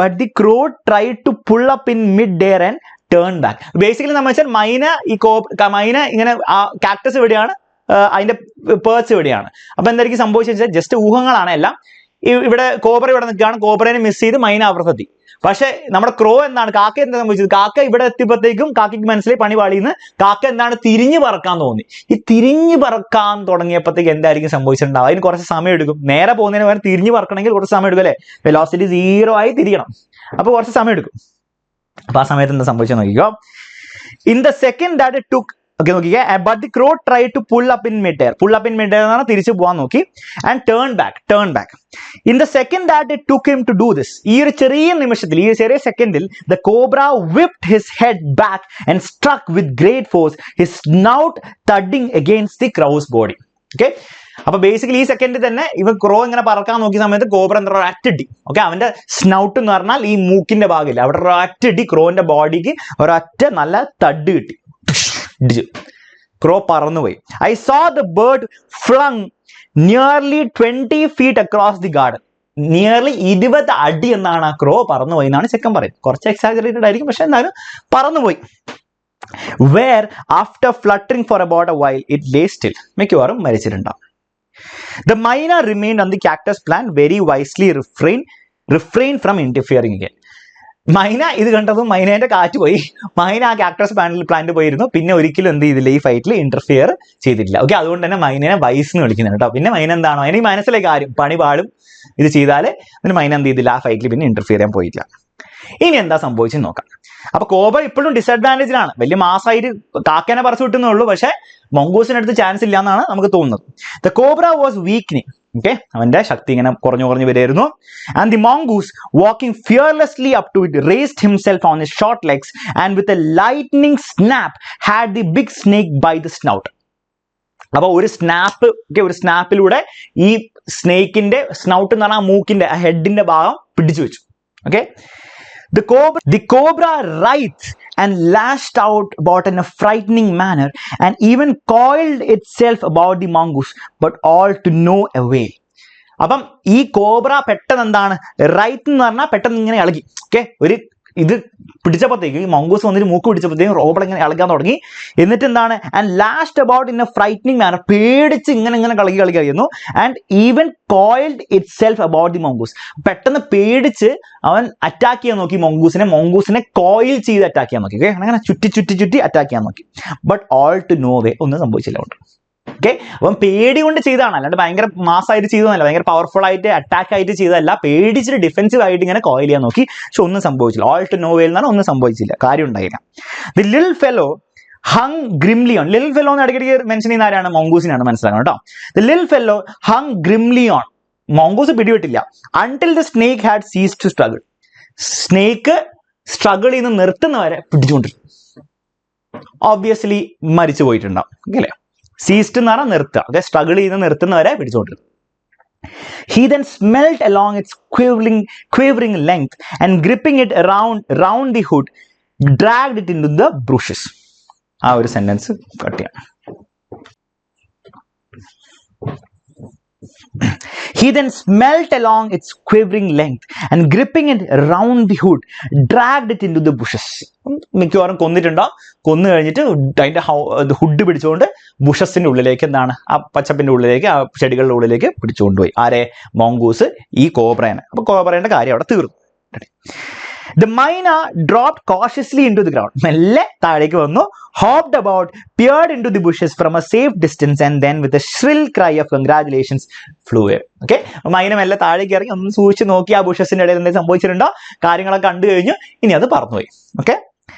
Speaker 1: But the crow tried to pull up in mid air and turn back. Basically നമ്മൾ വെച്ചാൽ മൈന ഇങ്ങനെ കാക്ടസ് എവിടെയാണ്, അതിന്റെ പേർച്ച് എവിടെയാണ്. അപ്പൊ എന്തായിരിക്കും സംഭവിച്ചത്? ജസ്റ്റ് ഊഹങ്ങളാണ് എല്ലാം. ഇവിടെ കോബ്ര ഇവിടെ നിൽക്കുകയാണ്, കോബ്രനെ മിസ് ചെയ്ത് മൈന അപ്പുറത്തെത്തി. പക്ഷെ നമ്മുടെ ക്രോ എന്താണ്, കാക്ക എന്താ സംഭവിച്ചത്? കാക്ക ഇവിടെ എത്തിയപ്പോഴത്തേക്കും കാക്കയ്ക്ക് മനസ്സിലായി പണി പാളിയെന്ന്. കാക്ക എന്താണ്, തിരിഞ്ഞു പറക്കാൻ തോന്നി. ഈ തിരിഞ്ഞു പറക്കാൻ തുടങ്ങിയപ്പോഴത്തേക്ക് എന്തായിരിക്കും സംഭവിച്ചിട്ടുണ്ടാവും? അതിന് കുറച്ച് സമയം എടുക്കും. നേരെ പോകുന്നതിന് പകരം തിരിഞ്ഞു പറക്കണമെങ്കിൽ കുറച്ച് സമയം എടുക്കും അല്ലേ, വെലോസിറ്റി 0 ആയി തിരിയണം. അപ്പൊ കുറച്ച് സമയം എടുക്കും. അപ്പൊ ആ സമയത്ത് എന്താ സംഭവിച്ചെന്ന് നോക്കിക്കോ. In the second that it took, okay നോക്കിക്കേ, but the crow try to pull up in mid air. Pull up in mid air എന്ന് പറഞ്ഞാൽ തിരിച്ചു പോകാൻ നോക്കി. And turn back. In the second that it took him to do this, ഈ ഒരു ചെറിയ നിമിഷത്തിൽ, ഈ ചെറിയ സെക്കൻഡിൽ, the cobra whipped his head back and struck with great force, his snout thudding against the crow's body. Okay, അപ്പൊ basically ഈ സെക്കൻഡിൽ തന്നെ ഇവൻ ക്രോ ഇങ്ങനെ പറക്കാൻ നോക്കിയ സമയത്ത് കോബ്ര എന്താ ഒരൊറ്റടി, ഓക്കെ, അവന്റെ സ്നൗട്ട് എന്ന് പറഞ്ഞാൽ ഈ മൂക്കിന്റെ ഭാഗമില്ല, അവിടെ ഒരൊറ്റടി ക്രോന്റെ ബോഡിക്ക് ഒരൊറ്റ നല്ല തഡ് കിട്ടി. ക്രോ പറന്നുപോയി. I saw the bird flung nearly 20 feet across the garden. Nearly 20 അടി എന്നാണ് ആ ക്രോ പറന്നുപോയി എന്നാണ് ചെക്കൻ പറയുന്നത്. കുറച്ച് എക്സാജറേറ്റഡ് ആയിരിക്കും, പക്ഷെ എന്നാലും പറന്നുപോയി. Where after fluttering for about a while it lay still. മിക്കവാറും മരിച്ചിട്ടുണ്ടാവും. The myna remained on the cactus plant, very wisely refrained from interfering again. മൈന ഇത് കണ്ടതും മൈനേന്റെ കാറ്റ് പോയി. മൈന ആ കാക്ടസ് പ്ലാന്റ് പോയിരുന്നു. പിന്നെ ഒരിക്കലും എന്ത് ചെയ്തില്ല, ഈ ഫൈറ്റിൽ ഇന്റർഫിയർ ചെയ്തില്ല. ഓക്കെ, അതുകൊണ്ട് തന്നെ മൈനനെ വൈസ് എന്ന് വിളിക്കുന്നുണ്ട് കേട്ടോ. പിന്നെ മൈന എന്താണോ, അതിന് മനസ്സിലെ കാര്യം, പണി പാടും ഇത് ചെയ്താല്, അതിന് മൈന എന്ത് ചെയ്തില്ല, ആ ഫൈറ്റിൽ പിന്നെ ഇന്റർഫിയർ ചെയ്യാൻ പോയില്ല. ഇനി എന്താ സംഭവിച്ചെന്ന് നോക്കാം. അപ്പൊ കോബ്ര ഇപ്പോഴും ഡിസഡ്വാൻറ്റേജിലാണ്. വലിയ മാസമായിട്ട് കാക്കേനെ പറിച്ചു വിട്ടുന്നേ ഉള്ളൂ, പക്ഷെ മംഗൂസിനടുത്ത് ചാൻസ് ഇല്ല എന്നാണ് നമുക്ക് തോന്നുന്നത്. The cobra was weakening. Okay, അവന്റെ ശക്തി ഇങ്ങനെ കുറഞ്ഞു വരികയായിരുന്നു. And the mongoose walking fearlessly up to it raised himself on his short legs and with a lightning snap had the big snake by the snout. അപ്പൊ ഒരു സ്നാപ്പിലൂടെ ഈ സ്നേക്കിന്റെ snout എന്ന് പറഞ്ഞാൽ മൂക്കിന്റെ ഹെഡിന്റെ ഭാഗം പിടിച്ചു വെച്ചു. Okay, The cobra writhed and lashed out about in a frightening manner and even coiled itself about the mongoose, but all to no avail. അപ്പം ഈ കോബ്ര പെട്ടെന്ന് എന്താണ് റൈറ്റ് എന്ന് പറഞ്ഞാൽ പെട്ടെന്ന് ഇങ്ങനെ ഇളകി. ഓക്കെ, ഒരു ഇത് പിടിച്ചപ്പോഴത്തേക്ക് മംഗൂസ് വന്നിട്ട് മൂക്ക് പിടിച്ചപ്പോഴത്തേക്കും റോബർട്ട് ഇങ്ങനെ ഇളകാൻ തുടങ്ങി. എന്നിട്ട് എന്താണ് and lashed about in a frightening manner, പേടിച്ച് ഇങ്ങനെ കളിക്കുന്നു. And even coiled itself about the mongoose, പെട്ടെന്ന് പേടിച്ച് അവൻ അറ്റാക്ക് ചെയ്യാൻ നോക്കി മംഗൂസിനെ കോയിൽ ചെയ്ത് അറ്റാക്ക് ചെയ്യാൻ നോക്കി. ഓക്കെ, അങ്ങനെ ചുറ്റി അറ്റാക്ക് ചെയ്യാൻ നോക്കി. But all to no avail, ഒന്നും സംഭവിച്ചില്ല കൊണ്ട്. ഓക്കെ, അപ്പം പേടി കൊണ്ട് ചെയ്തതാണ്, അല്ലാണ്ട് ഭയങ്കര മാസമായിട്ട് ചെയ്തതല്ല, ഭയങ്കര പവർഫുൾ ആയിട്ട് അറ്റാക്ക് ആയിട്ട് ചെയ്തതല്ല. പേടിച്ചിട്ട് ഡിഫെൻസീവ് ആയിട്ട് ഇങ്ങനെ കോയിൽ ചെയ്യാൻ നോക്കി. പക്ഷെ ഒന്നും സംഭവിച്ചില്ല. ഓൾ ടു നോ വേൽ എന്നാണ്, ഒന്നും സംഭവിച്ചില്ല, കാര്യം ഉണ്ടായില്ല. The little fellow hung grimly on. Little fellow എന്ന് ഇടയ്ക്കിടയ്ക്ക് മെൻഷൻ ചെയ്യുന്ന ആരാണ്? മംഗൂസിനാണ്, മനസ്സിലാക്കണം കേട്ടോ. The little fellow hung grimly on. Mongoose പിടിവിട്ടില്ല. Until the snake had ceased to struggle. Snake struggle ചെയ്യുന്ന നിർത്തുന്നവരെ പിടിച്ചുകൊണ്ടിരുന്നു. ഓബ്വിയസ്ലി മരിച്ചു പോയിട്ടുണ്ടാവും. അല്ലേ, സീസ്റ്റ് എന്ന് പറഞ്ഞാൽ നിർത്തുക. ഓക്കെ, സ്ട്രഗിൾ ചെയ്യുന്ന നിർത്തുന്നവരെ പിടിച്ചുകൊണ്ടിരുന്നു. He then smelt along its quivering length and gripping it round the hood, dragged it into the bushes. ആ ഒരു സെന്റൻസ് കട്ട് ചെയ്യാം. He then smelt along its quivering length and gripping it round the hood, dragged it into the bushes. മിക്കവാറും കൊന്നിട്ടുണ്ടാവും. കൊന്നു കഴിഞ്ഞിട്ട് അതിന്റെ hood പിടിച്ചുകൊണ്ട് ബുഷസിന്റെ ഉള്ളിലേക്ക്, എന്താണ് ആ പച്ചപ്പിന്റെ ഉള്ളിലേക്ക്, ആ ചെടികളുടെ ഉള്ളിലേക്ക് പിടിച്ചുകൊണ്ടുപോയി. ആരെ? മംഗൂസ് ഈ കോബ്രേനെ. അപ്പൊ കോബ്രേന്റെ കാര്യം അവിടെ തീർന്നു. The myna dropped cautiously into the ground. മെല്ലെ താഴേക്ക് വന്നു. Hopped about, peered into the bushes from a safe distance, and then with a shrill cry of congratulations flew away. Okay, മൈന മെല്ലെ താഴേക്ക് ഇറങ്ങി ഒന്ന് സൂക്ഷിച്ച് നോക്കി ആ ബുഷസിന്റെ ഇടയിൽ എന്തെങ്കിലും സംഭവിച്ചിട്ടുണ്ടോ, കാര്യങ്ങളൊക്കെ കണ്ടു കഴിഞ്ഞു, ഇനി അത് പറന്നുപോയി. Okay,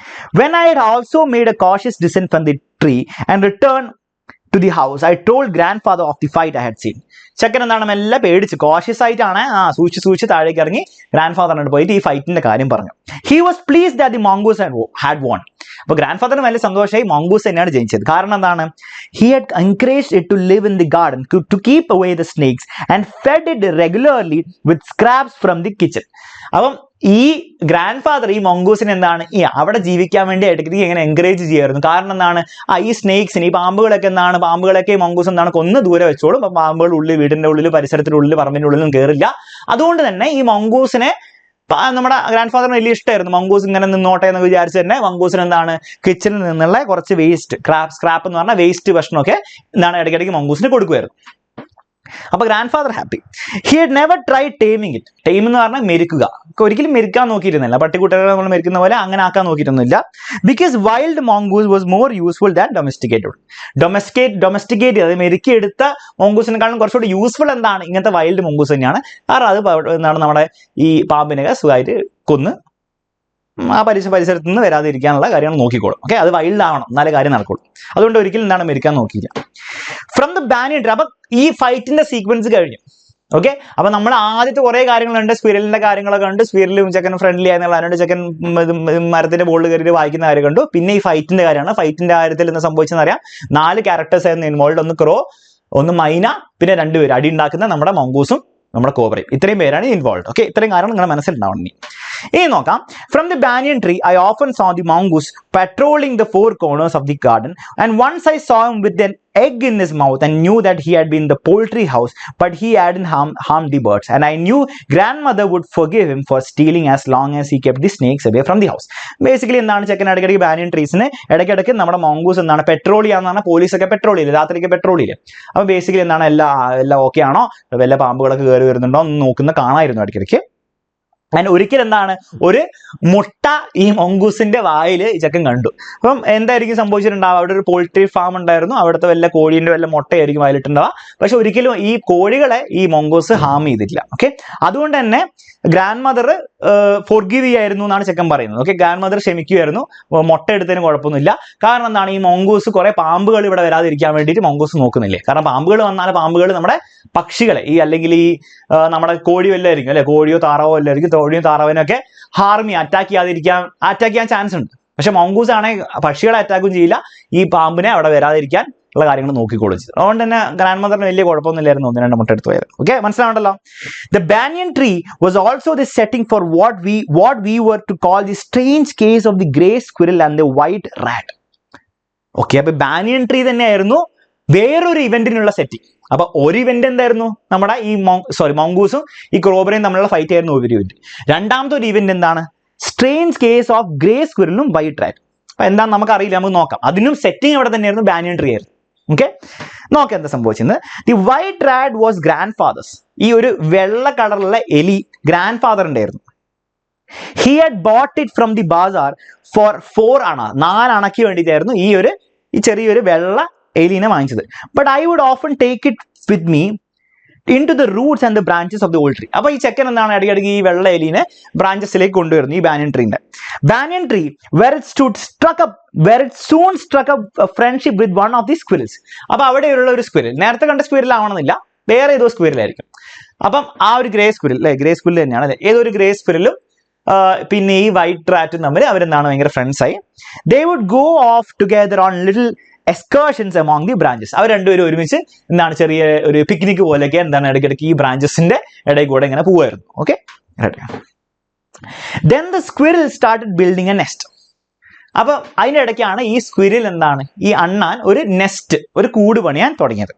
Speaker 1: when I had also made a cautious descent from the tree and returned to the house, I told grandfather of the fight I had seen. ചെക്കൻ എന്താണ് മെല്ലെ പേടിച്ച് കോഷ്യസ് ആയിട്ടാണ് സൂക്ഷിച്ച് താഴേക്ക് ഇറങ്ങി ഗ്രാൻഡ് ഫാദറിനോട് പോയിട്ട് ഈ ഫൈറ്റിന്റെ കാര്യം പറഞ്ഞു. He was pleased that the mongoose had won. അപ്പോൾ ഗ്രാൻഡ് ഫാദറിന് വലിയ സന്തോഷമായി, മംഗൂസ് തന്നെയാണ് ജയിച്ചത്. കാരണം എന്താണ്? He had encouraged it to live in the garden, to keep away the snakes, and fed it regularly with scraps from the kitchen. അപ്പം ഈ grand father ഈ മംഗൂസിന് എന്താണ് അവിടെ ജീവിക്കാൻ വേണ്ടി ഇടയ്ക്ക് ഇങ്ങനെ എൻകറേജ് ചെയ്യായിരുന്നു. കാരണം എന്താണ്? ഈ സ്നേക്സിന്, ഈ പാമ്പുകളൊക്കെ എന്താണ്, പാമ്പുകളൊക്കെ മംഗൂസ് എന്താണ് കൊന്ന് ദൂരെ വെച്ചോളും. അപ്പം പാമ്പുകൾ വീടിന്റെ ഉള്ളിൽ, പരിസരത്തിന്റെ ഉള്ളിൽ, പറമ്പിന്റെ ഉള്ളിലും കയറില്ല. അതുകൊണ്ട് തന്നെ ഈ മംഗൂസിനെ നമ്മുടെ ഗ്രാൻഡ് ഫാദറിന് വലിയ ഇഷ്ടമായിരുന്നു. മംഗൂസ് ഇങ്ങനെ നിന്നോട്ടെ എന്ന് വിചാരിച്ച് തന്നെ മംഗൂസിന് എന്താണ് കിച്ചണിൽ നിന്നുള്ള കുറച്ച് വേസ്റ്റ്, സ്ക്രാപ്പ് എന്ന് പറഞ്ഞാൽ വേസ്റ്റ് ഭക്ഷണമൊക്കെ എന്താണ് ഇടയ്ക്കിടയ്ക്ക് മംഗൂസിന് കൊടുക്കുമായിരുന്നു. അപ്പൊ grandfather happy. He had never try taming it. Tame എന്ന് പറഞ്ഞാൽ മെരുക്കുക. ഒരിക്കലും മെരുക്കാൻ നോക്കിയിരുന്നില്ല. പട്ടിക്കുട്ടികളെ നമ്മൾ മെരുക്കുന്ന പോലെ അങ്ങനെ ആക്കാൻ നോക്കിയിരുന്നില്ല. Because wild mongoose was more useful than domesticated. Domesticate ചെയ്ത് മെരുക്കിയെടുത്ത മോങ്കൂസിനെക്കാളും കുറച്ചുകൂടി യൂസ്ഫുൾ എന്താണ് ഇങ്ങനത്തെ വൈൽഡ് മോങ്കൂസ് തന്നെയാണ്. കാരണം അത് എന്താണ് നമ്മുടെ ഈ പാമ്പിനൊക്കെ സുഖമായിട്ട് കൊന്ന് ആ പരിസരത്ത് നിന്ന് വരാതിരിക്കാനുള്ള കാര്യങ്ങൾ നോക്കിക്കോളും. ഓക്കെ, അത് വൈൽഡ് ആവണം, എന്നാലേ കാര്യം നടക്കുള്ളൂ. അതുകൊണ്ട് ഒരിക്കലും എന്താണ് മെരുക്കാൻ നോക്കിയില്ല. From the banyan tree. അപ്പൊ ഈ ഫൈറ്റിന്റെ സീക്വൻസ് കഴിഞ്ഞു. ഓക്കെ, അപ്പൊ നമ്മൾ ആദ്യത്തെ കുറെ കാര്യങ്ങളുണ്ട്. സ്പിരലിന്റെ കാര്യങ്ങളൊക്കെ ഉണ്ട്. സ്പിരലും ചെക്കൻ ഫ്രണ്ട്ലി ആയെന്നുള്ള, അതിനോട് ചെക്കൻ മരത്തിന്റെ ബോളിൽ കയറിയിട്ട് വായിക്കുന്ന കാര്യം കണ്ടു. പിന്നെ ഈ ഫൈറ്റിന്റെ കാര്യമാണ്. ഫൈറ്റിന്റെ കാര്യത്തിൽ എന്താ സംഭവിച്ചെന്ന് അറിയാം. 4 ക്യാരക്ടേഴ്സ് ആയിരുന്നു ഇൻവോൾവ്. ഒന്ന് ക്രോ, ഒന്ന് മൈന, പിന്നെ 2 പേര് അടി ഉണ്ടാക്കുന്ന നമ്മുടെ മംഗൂസും നമ്മുടെ കോബ്രയും. ഇത്രയും പേരാണ് ഇൻവോൾവ്. ഓക്കെ, ഇത്രയും കാര്യങ്ങൾ നിങ്ങളുടെ മനസ്സിലുണ്ടാവണം. ഇനി നോക്കാം. From the banyan tree I often so the mongoose patrolling the 4 corners of the garden, and once I saw him with an egg in his mouth and knew that he had been in the poultry house, but he hadn't harmed the birds, and I knew grandmother would forgive him for stealing as long as he kept the snakes away from the house. Basically എന്താണ് ചെക്കൻ ഇടയ്ക്കിടയ്ക്ക് banyan ട്രീസിന് ഇടയ്ക്കിടയ്ക്ക് നമ്മുടെ mongoose എന്താണ് petrol ചെയ്യാന്നാണ്. പോലീസൊക്കെ petrol ചെയ്യില്ല, രാത്രിക്ക് petrol ചെയ്യില്ല. അപ്പൊ ബേസിക്കലി എന്താണ് എല്ലാം ഓക്കെ ആണോ, വല്ല പാമ്പുകളൊക്കെ കയറി വരുന്നുണ്ടോ എന്ന് നോക്കുന്ന കാണായിരുന്നു ഇടയ്ക്കിടയ്ക്ക്. ഒരിക്കൽ എന്താണ് ഒരു മുട്ട ഈ മംഗൂസിന്റെ വായിൽ ചെക്കൻ കണ്ടു. അപ്പം എന്തായിരിക്കും സംഭവിച്ചിട്ടുണ്ടാവുക? അവിടെ ഒരു പോൾട്രി ഫാം ഉണ്ടായിരുന്നു. അവിടുത്തെ വല്ല കോഴീന്റെ വല്ല മുട്ടയായിരിക്കും വായിലിട്ടുണ്ടാവുക. പക്ഷെ ഒരിക്കലും ഈ കോഴികളെ ഈ മംഗൂസ് ഹാം ചെയ്തിട്ടില്ല. ഓക്കെ, അതുകൊണ്ട് തന്നെ ഗ്രാൻഡ് മദർ ഫോർഗീവ് ചെയ്യായിരുന്നു എന്നാണ് ചെക്കൻ പറയുന്നത്. ഓക്കെ, ഗ്രാൻഡ് മദർ ക്ഷമിക്കുമായിരുന്നു, മുട്ട എടുത്തതിന് കുഴപ്പമൊന്നുമില്ല. കാരണം എന്താണ്, ഈ മംഗൂസ് കുറെ പാമ്പുകൾ ഇവിടെ വരാതിരിക്കാൻ വേണ്ടിയിട്ട് മംഗൂസ് നോക്കുന്നില്ലേ. കാരണം പാമ്പുകൾ വന്നാൽ പാമ്പുകൾ നമ്മുടെ പക്ഷികളെ അല്ലെങ്കിൽ ഈ നമ്മുടെ കോഴി വല്ലതായിരിക്കും അല്ലെ, കോഴിയോ താറാവോ വല്ലതായിരിക്കും. കോഴിയോ താറാവിനൊക്കെ അറ്റാക്ക് ചെയ്യാൻ ചാൻസ് ഉണ്ട്. പക്ഷെ മൗങ്കൂസ് ആണെങ്കിൽ പക്ഷികളെ അറ്റാക്കും ചെയ്യില്ല, ഈ പാമ്പിനെ അവിടെ വരാതിരിക്കാൻ ഉള്ള കാര്യങ്ങൾ നോക്കിക്കോളും ചെയ്തു. അതുകൊണ്ട് തന്നെ ഗ്രാൻഡ് മദറിന് വലിയ കുഴപ്പമൊന്നുമില്ലായിരുന്നു 1-2 മുട്ട എടുത്ത് പോയത്. ഓക്കെ, മനസ്സിലാവണ്ടല്ലോ. The banyan tree was also the setting for what we were to call the strange case of the grey squirrel and the white rat. Okay, അപ്പൊ ബാനിയൻ ട്രീ തന്നെയായിരുന്നു വേറൊരു ഇവന്റിനുള്ള സെറ്റിംഗ്. അപ്പൊ ഒരു ഇവന്റ് എന്തായിരുന്നു, നമ്മുടെ ഈ മൗങ്കൂസും ഈ ക്രോബറയും തമ്മിലുള്ള ഫൈറ്റ് ആയിരുന്നു ഒരു ഇവന്റ്. രണ്ടാമത്തെ ഒരു ഇവന്റ് എന്താണ്, സ്ട്രേഞ്ച് കേസ് ഓഫ് ഗ്രേ സ്ക്വിറലും വൈറ്റ് റാറ്റ്. അപ്പൊ എന്താണെന്ന് നമുക്ക് അറിയില്ല, നമുക്ക് നോക്കാം. അതിനും സെറ്റിംഗ് അവിടെ തന്നെയായിരുന്നു, ബാനിയൻ ട്രീ ആയിരുന്നു. ഓക്കെ, നോക്കാം എന്താ സംഭവിച്ചത്. The white rat was grandfather's. ഈ ഒരു വെള്ള കളറുള്ള എലി ഗ്രാൻഡ് ഫാദറിന്റെ ആയിരുന്നു. He had bought it from the bazaar for 4 anna, 4 അണയ്ക്ക് വേണ്ടിയിട്ടായിരുന്നു ഈ ചെറിയൊരു വെള്ള എലീനെ വാങ്ങിച്ചത്. But I would often take it with me into the roots and the branches of the old tree. അപ്പൊ ഈ ചെക്കൻ എന്താണ് ഇടയ്ക്കിടയ്ക്ക് ഈ വെള്ള എലീനെ ബ്രാഞ്ചസിലേക്ക് കൊണ്ടുവരുന്നു, ഈ banyan tree where it soon struck up a friendship with one of the squirrels. അപ്പൊ അവിടെയുള്ള ഒരു സ്ക്വിരൽ, നേരത്തെ കണ്ട സ്ക്വിരൽ ആവണമെന്നില്ല, വേറെ ഏതോ സ്ക്വിരലായിരിക്കും. അപ്പം ആ ഒരു ഗ്രേ സ്ക്വിരൽ അല്ലെ, ഗ്രേ സ്ക്വിരൽ തന്നെയാണ് അല്ലെ, ഏതോ ഒരു ഗ്രേ സ്ക്വിരലും പിന്നെ ഈ വൈറ്റ് റാറ്റും തമ്മിൽ അവരെന്താണ് ഭയങ്കര ഫ്രണ്ട്സ് ആയി. They would go off together on little excursions among the branches. അവർ രണ്ടുപേരും ഒരുമിച്ച് എന്താണ് ചെറിയ ഒരു പിക്നിക് പോലെയൊക്കെ എന്താണ് ഇടയ്ക്കിടയ്ക്ക് ഈ ബ്രാഞ്ചസിന്റെ ഇടയിൽ കൂടെ ഇങ്ങനെ പോവായിരുന്നു. Okay, then the squirrel started building a nest. അപ്പൊ അതിന്റെ ഇടയ്ക്കാണ് ഈ സ്ക്വിരൽ എന്താണ്, ഈ അണ്ണാൻ ഒരു നെസ്റ്റ്, ഒരു കൂട് പണിയാൻ തുടങ്ങിയത്.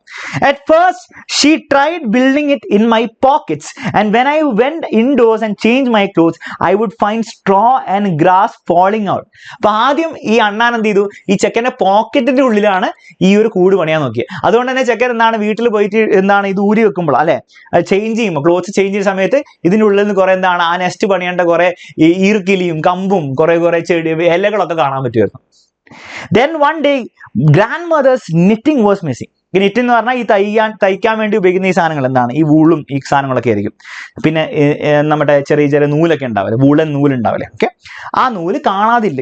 Speaker 1: At first she tried building it in my pockets, and when I went indoors and changed my clothes I would find straw and grass falling out. അപ്പൊ ആദ്യം ഈ അണ്ണാൻ എന്ത് ചെയ്തു, ഈ ചെക്കന്റെ പോക്കറ്റിന്റെ ഉള്ളിലാണ് ഈ ഒരു കൂട് പണിയാൻ നോക്കിയത്. അതുകൊണ്ട് തന്നെ ചെക്കൻ എന്താണ് വീട്ടിൽ പോയിട്ട് എന്താണ് ഇത് ഊരി വെക്കുമ്പോൾ അല്ലെ, ചേഞ്ച് ചെയ്യുമ്പോൾ ക്ലോത്ത്സ് ചേഞ്ച് ചെയ്യുന്ന സമയത്ത് ഇതിന്റെ ഉള്ളിൽ നിന്ന് കുറെ എന്താണ് ആ നെസ്റ്റ് പണിയേണ്ട കുറെ ഈർക്കിലിയും കമ്പും കുറെ ചെടി ഇലകളൊക്കെ കാണാൻ പറ്റുമായിരുന്നു. Then one day grandmother's knitting was missing. ഈ knit എന്ന് പറഞ്ഞാൽ ഈ തയ്ക്കാൻ വേണ്ടി ഉപയോഗിക്കുന്ന ഈ സാധനങ്ങൾ എന്താണ്, ഈ വൂളും ഈ സാധനങ്ങളൊക്കെ ആയിരിക്കും. പിന്നെ നമ്മുടെ ചെറിയ നൂലൊക്കെ ഉണ്ടാവില്ലേ, വൂളൻ നൂലുണ്ടാവില്ലേ. ഓക്കെ, ആ നൂല്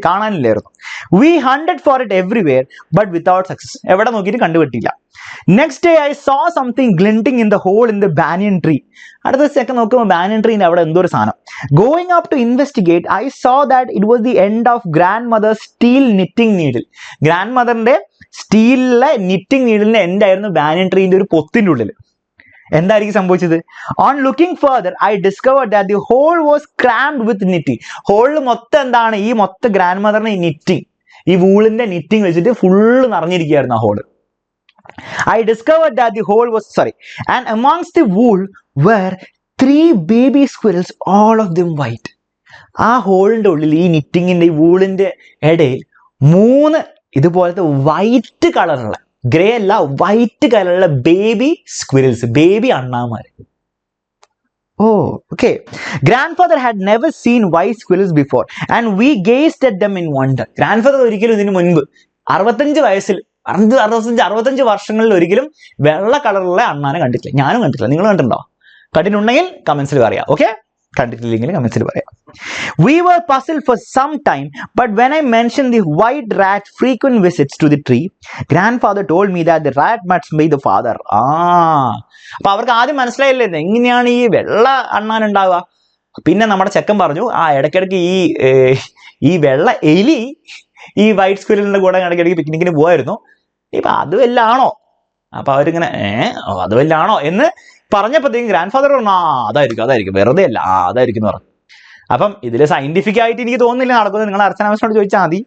Speaker 1: കാണാനില്ലായിരുന്നു. We hunted for it everywhere but without success. എവിടെ നോക്കിയിട്ട് കണ്ടുപിട്ടില്ല. Next day I saw something glinting in the hole in the banyan tree. അടുത്ത ദിവസം നോക്കുമ്പോൾ ബാനിയൻ ട്രീന്റെ അവിടെ എന്തോ ഒരു സാധനം. Going up to investigate I saw that it was the end of grandmother's steel knitting needle. ഗ്രാൻഡ് മദറിന്റെ സ്റ്റീലിലെ നിറ്റിംഗ് നീഡിലിന്റെ എൻഡ് ആയിരുന്നു ബാനിയൻ ട്രീന്റെ ഒരു പൊത്തിന്റെ ഉള്ളിൽ. എന്തായിരിക്കും സംഭവിച്ചത്? On looking further I discovered that the hole was crammed with knitting. ഹോളിൽ മൊത്തം എന്താണ്, ഈ മൊത്തം ഗ്രാൻഡ് മദറിന്റെ നിറ്റിംഗ്, ഈ വൂളിന്റെ നിറ്റിംഗ് വെച്ചിട്ട് ഫുള്ള് നിറഞ്ഞിരിക്കുകയായിരുന്നു ആ hall. I discovered that the hole was and amongst the wool were 3 baby squirrels, all of them white. ആ ഹോളിന്റെ ഉള്ളിൽ ഈ നിറ്റിങ്ങിന്റെ ഈ വൂളിന്റെ ഇടയിൽ 3 ഇതുപോലത്തെ വൈറ്റ് കളറുള്ള, ഗ്രേ അല്ല വൈറ്റ് കളറുള്ള ബേബി സ്ക്വിറൽസ്, ബേബി അണ്ണാമാര്. Okay. Grandfather had never seen white squirrels before and we gazed at them in wonder. Grandfather ഒരിക്കലും ഇതിനു മുൻപ് 65 വർഷങ്ങളിൽ ഒരിക്കലും വെള്ള കളറുള്ള അണ്ണാനെ കണ്ടിട്ടില്ല. ഞാനും കണ്ടിട്ടില്ല. നിങ്ങൾ കണ്ടിട്ടുണ്ടോ? കണ്ടിട്ടുണ്ടെങ്കിൽ കമന്റ്സിൽ പറയാം. ഓക്കെ, കണ്ടിട്ടില്ലെങ്കിൽ കമന്റ്സിൽ പറയാം. We were puzzled for some time, but when I mentioned the white rat frequent visits to the tree, grandfather told me that the rat must be the father. അപ്പൊ അവർക്ക് ആദ്യം മനസ്സിലായില്ലേ എങ്ങനെയാണ് ഈ വെള്ള അണ്ണാൻ ഉണ്ടാവുക. പിന്നെ നമ്മുടെ ചെക്കൻ പറഞ്ഞു, ഇടയ്ക്കിടയ്ക്ക് ഈ വെള്ള എലി ഈ വൈറ്റ് സ്ക്വിരലിന്റെ കൂടെ ഇടയ്ക്കിടയ്ക്ക് പിക്നിക്കിന് പോയായിരുന്നു. ഇപ്പൊ അത് വല്ലാണോ? അപ്പൊ അവരിങ്ങനെ അത് വല്ലാണോ എന്ന് പറഞ്ഞപ്പോഴത്തേക്കും ഗ്രാൻഡ് ഫാദർ പറഞ്ഞു, അതായിരിക്കും വെറുതെ അല്ല, അതായിരിക്കും എന്ന് പറഞ്ഞു. അപ്പം ഇതിൽ സയന്റിഫിക് ആയിട്ട് എനിക്ക് തോന്നുന്നില്ല നടക്കുന്നത്. നിങ്ങൾ അർച്ചനാവശ്യനോട് ചോദിച്ചാൽ മതി.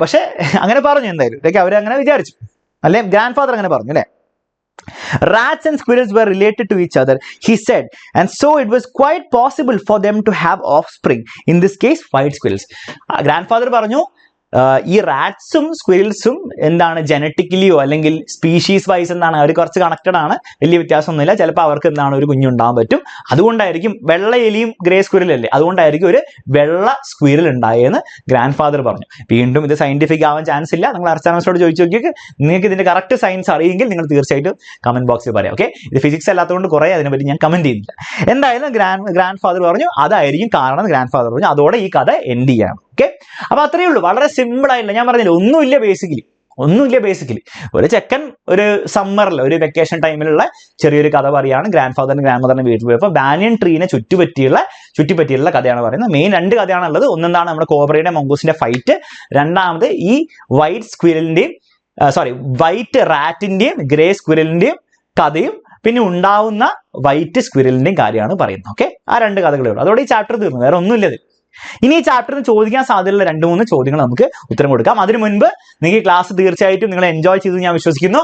Speaker 1: പക്ഷെ അങ്ങനെ പറഞ്ഞു, എന്തായാലും ഇതൊക്കെ അവരങ്ങനെ വിചാരിച്ചു അല്ലെ, ഗ്രാൻഡ് ഫാദർ അങ്ങനെ പറഞ്ഞു അല്ലെ. Rats and squirrels were related to each other, he said, and so it was quite possible for them to have offspring, in this case white squirrels. Grandfather പറഞ്ഞു, ഈ റാറ്റ്സും സ്ക്വിറൽസും എന്താണ് ജനറ്റിക്കലിയോ അല്ലെങ്കിൽ സ്പീഷീസ് വൈസ് എന്താണ് അവർ കുറച്ച് connected ആണ്, വലിയ വ്യത്യാസമൊന്നുമില്ല. ചിലപ്പോൾ അവർക്ക് എന്താണ് ഒരു കുഞ്ഞുണ്ടാകാൻ പറ്റും. അതുകൊണ്ടായിരിക്കും വെള്ള എലിയും ഗ്രേ സ്ക്വിറൽ അല്ലേ, അതുകൊണ്ടായിരിക്കും ഒരു വെള്ള സ്ക്വിറൽ ഉണ്ടായെന്ന് ഗ്രാൻഡ് ഫാദർ പറഞ്ഞു. വീണ്ടും ഇത് സയന്റിഫിക് ആവാൻ ചാൻസ് ഇല്ല. നിങ്ങൾ അർച്ചാനോട് ചോദിച്ചു നോക്കിയൊക്കെ നിങ്ങൾക്ക് ഇതിന്റെ കറക്റ്റ് സയൻസ് അറിയെങ്കിൽ നിങ്ങൾ തീർച്ചയായിട്ടും കമന്റ് ബോക്സിൽ പറയാം. ഓക്കെ, ഇത് ഫിസിക്സ് അല്ലാത്തതുകൊണ്ട് കുറെ അതിനെപ്പറ്റി ഞാൻ കമന്റ് ചെയ്യുന്നില്ല. എന്തായാലും ഗ്രാൻഡ് ഫാദർ പറഞ്ഞു അതായിരിക്കും കാരണം. ഗ്രാൻഡ് ഫാദർ പറഞ്ഞു അതോടെ ഈ കഥ എൻഡ് ചെയ്യണം. ഓക്കെ, അപ്പൊ അത്രയേ ഉള്ളൂ. വളരെ സിമ്പിൾ ആയില്ല. ഞാൻ പറഞ്ഞില്ല ഒന്നുമില്ല, ബേസിക്കലി ഒന്നുമില്ല. ബേസിക്കലി ഒരു ചെക്കൻ ഒരു സമ്മറിൽ ഒരു വെക്കേഷൻ ടൈമിലുള്ള ചെറിയൊരു കഥ പറയാണ്. ഗ്രാൻഡ് ഫാദറിന് ഗ്രാൻഡ് മദറിന് വീട്ടിൽ പോയപ്പോൾ ബാനിയൻ ട്രീനെ ചുറ്റിപ്പറ്റിയുള്ള കഥയാണ് പറയുന്നത്. മെയിൻ 2 കഥയാണുള്ളത്. ഒന്നെന്താണ് നമ്മുടെ കോബ്രയുടെ മംഗൂസിന്റെ ഫൈറ്റ്, രണ്ടാമത് ഈ വൈറ്റ് റാറ്റിന്റെയും ഗ്രേ സ്ക്വിരലിന്റെയും കഥയും പിന്നെ ഉണ്ടാവുന്ന വൈറ്റ് സ്ക്വിരലിന്റെയും കാര്യമാണ് പറയുന്നത്. ഓക്കെ, ആ 2 കഥകളേ ഉള്ളൂ. അതോടെ ഈ ചാപ്റ്റർ തീർന്നു, വേറെ ഒന്നുമില്ലത്. ഇനി ഈ ചാപ്റ്ററിന് ചോദിക്കാൻ സാധ്യതയുള്ള 2-3 ചോദ്യങ്ങൾ നമുക്ക് ഉത്തരം കൊടുക്കാം. അതിനു മുൻപ് നിങ്ങൾക്ക് ഈ ക്ലാസ് തീർച്ചയായിട്ടും നിങ്ങൾ എൻജോയ് ചെയ്ത് ഞാൻ വിശ്വസിക്കുന്നു.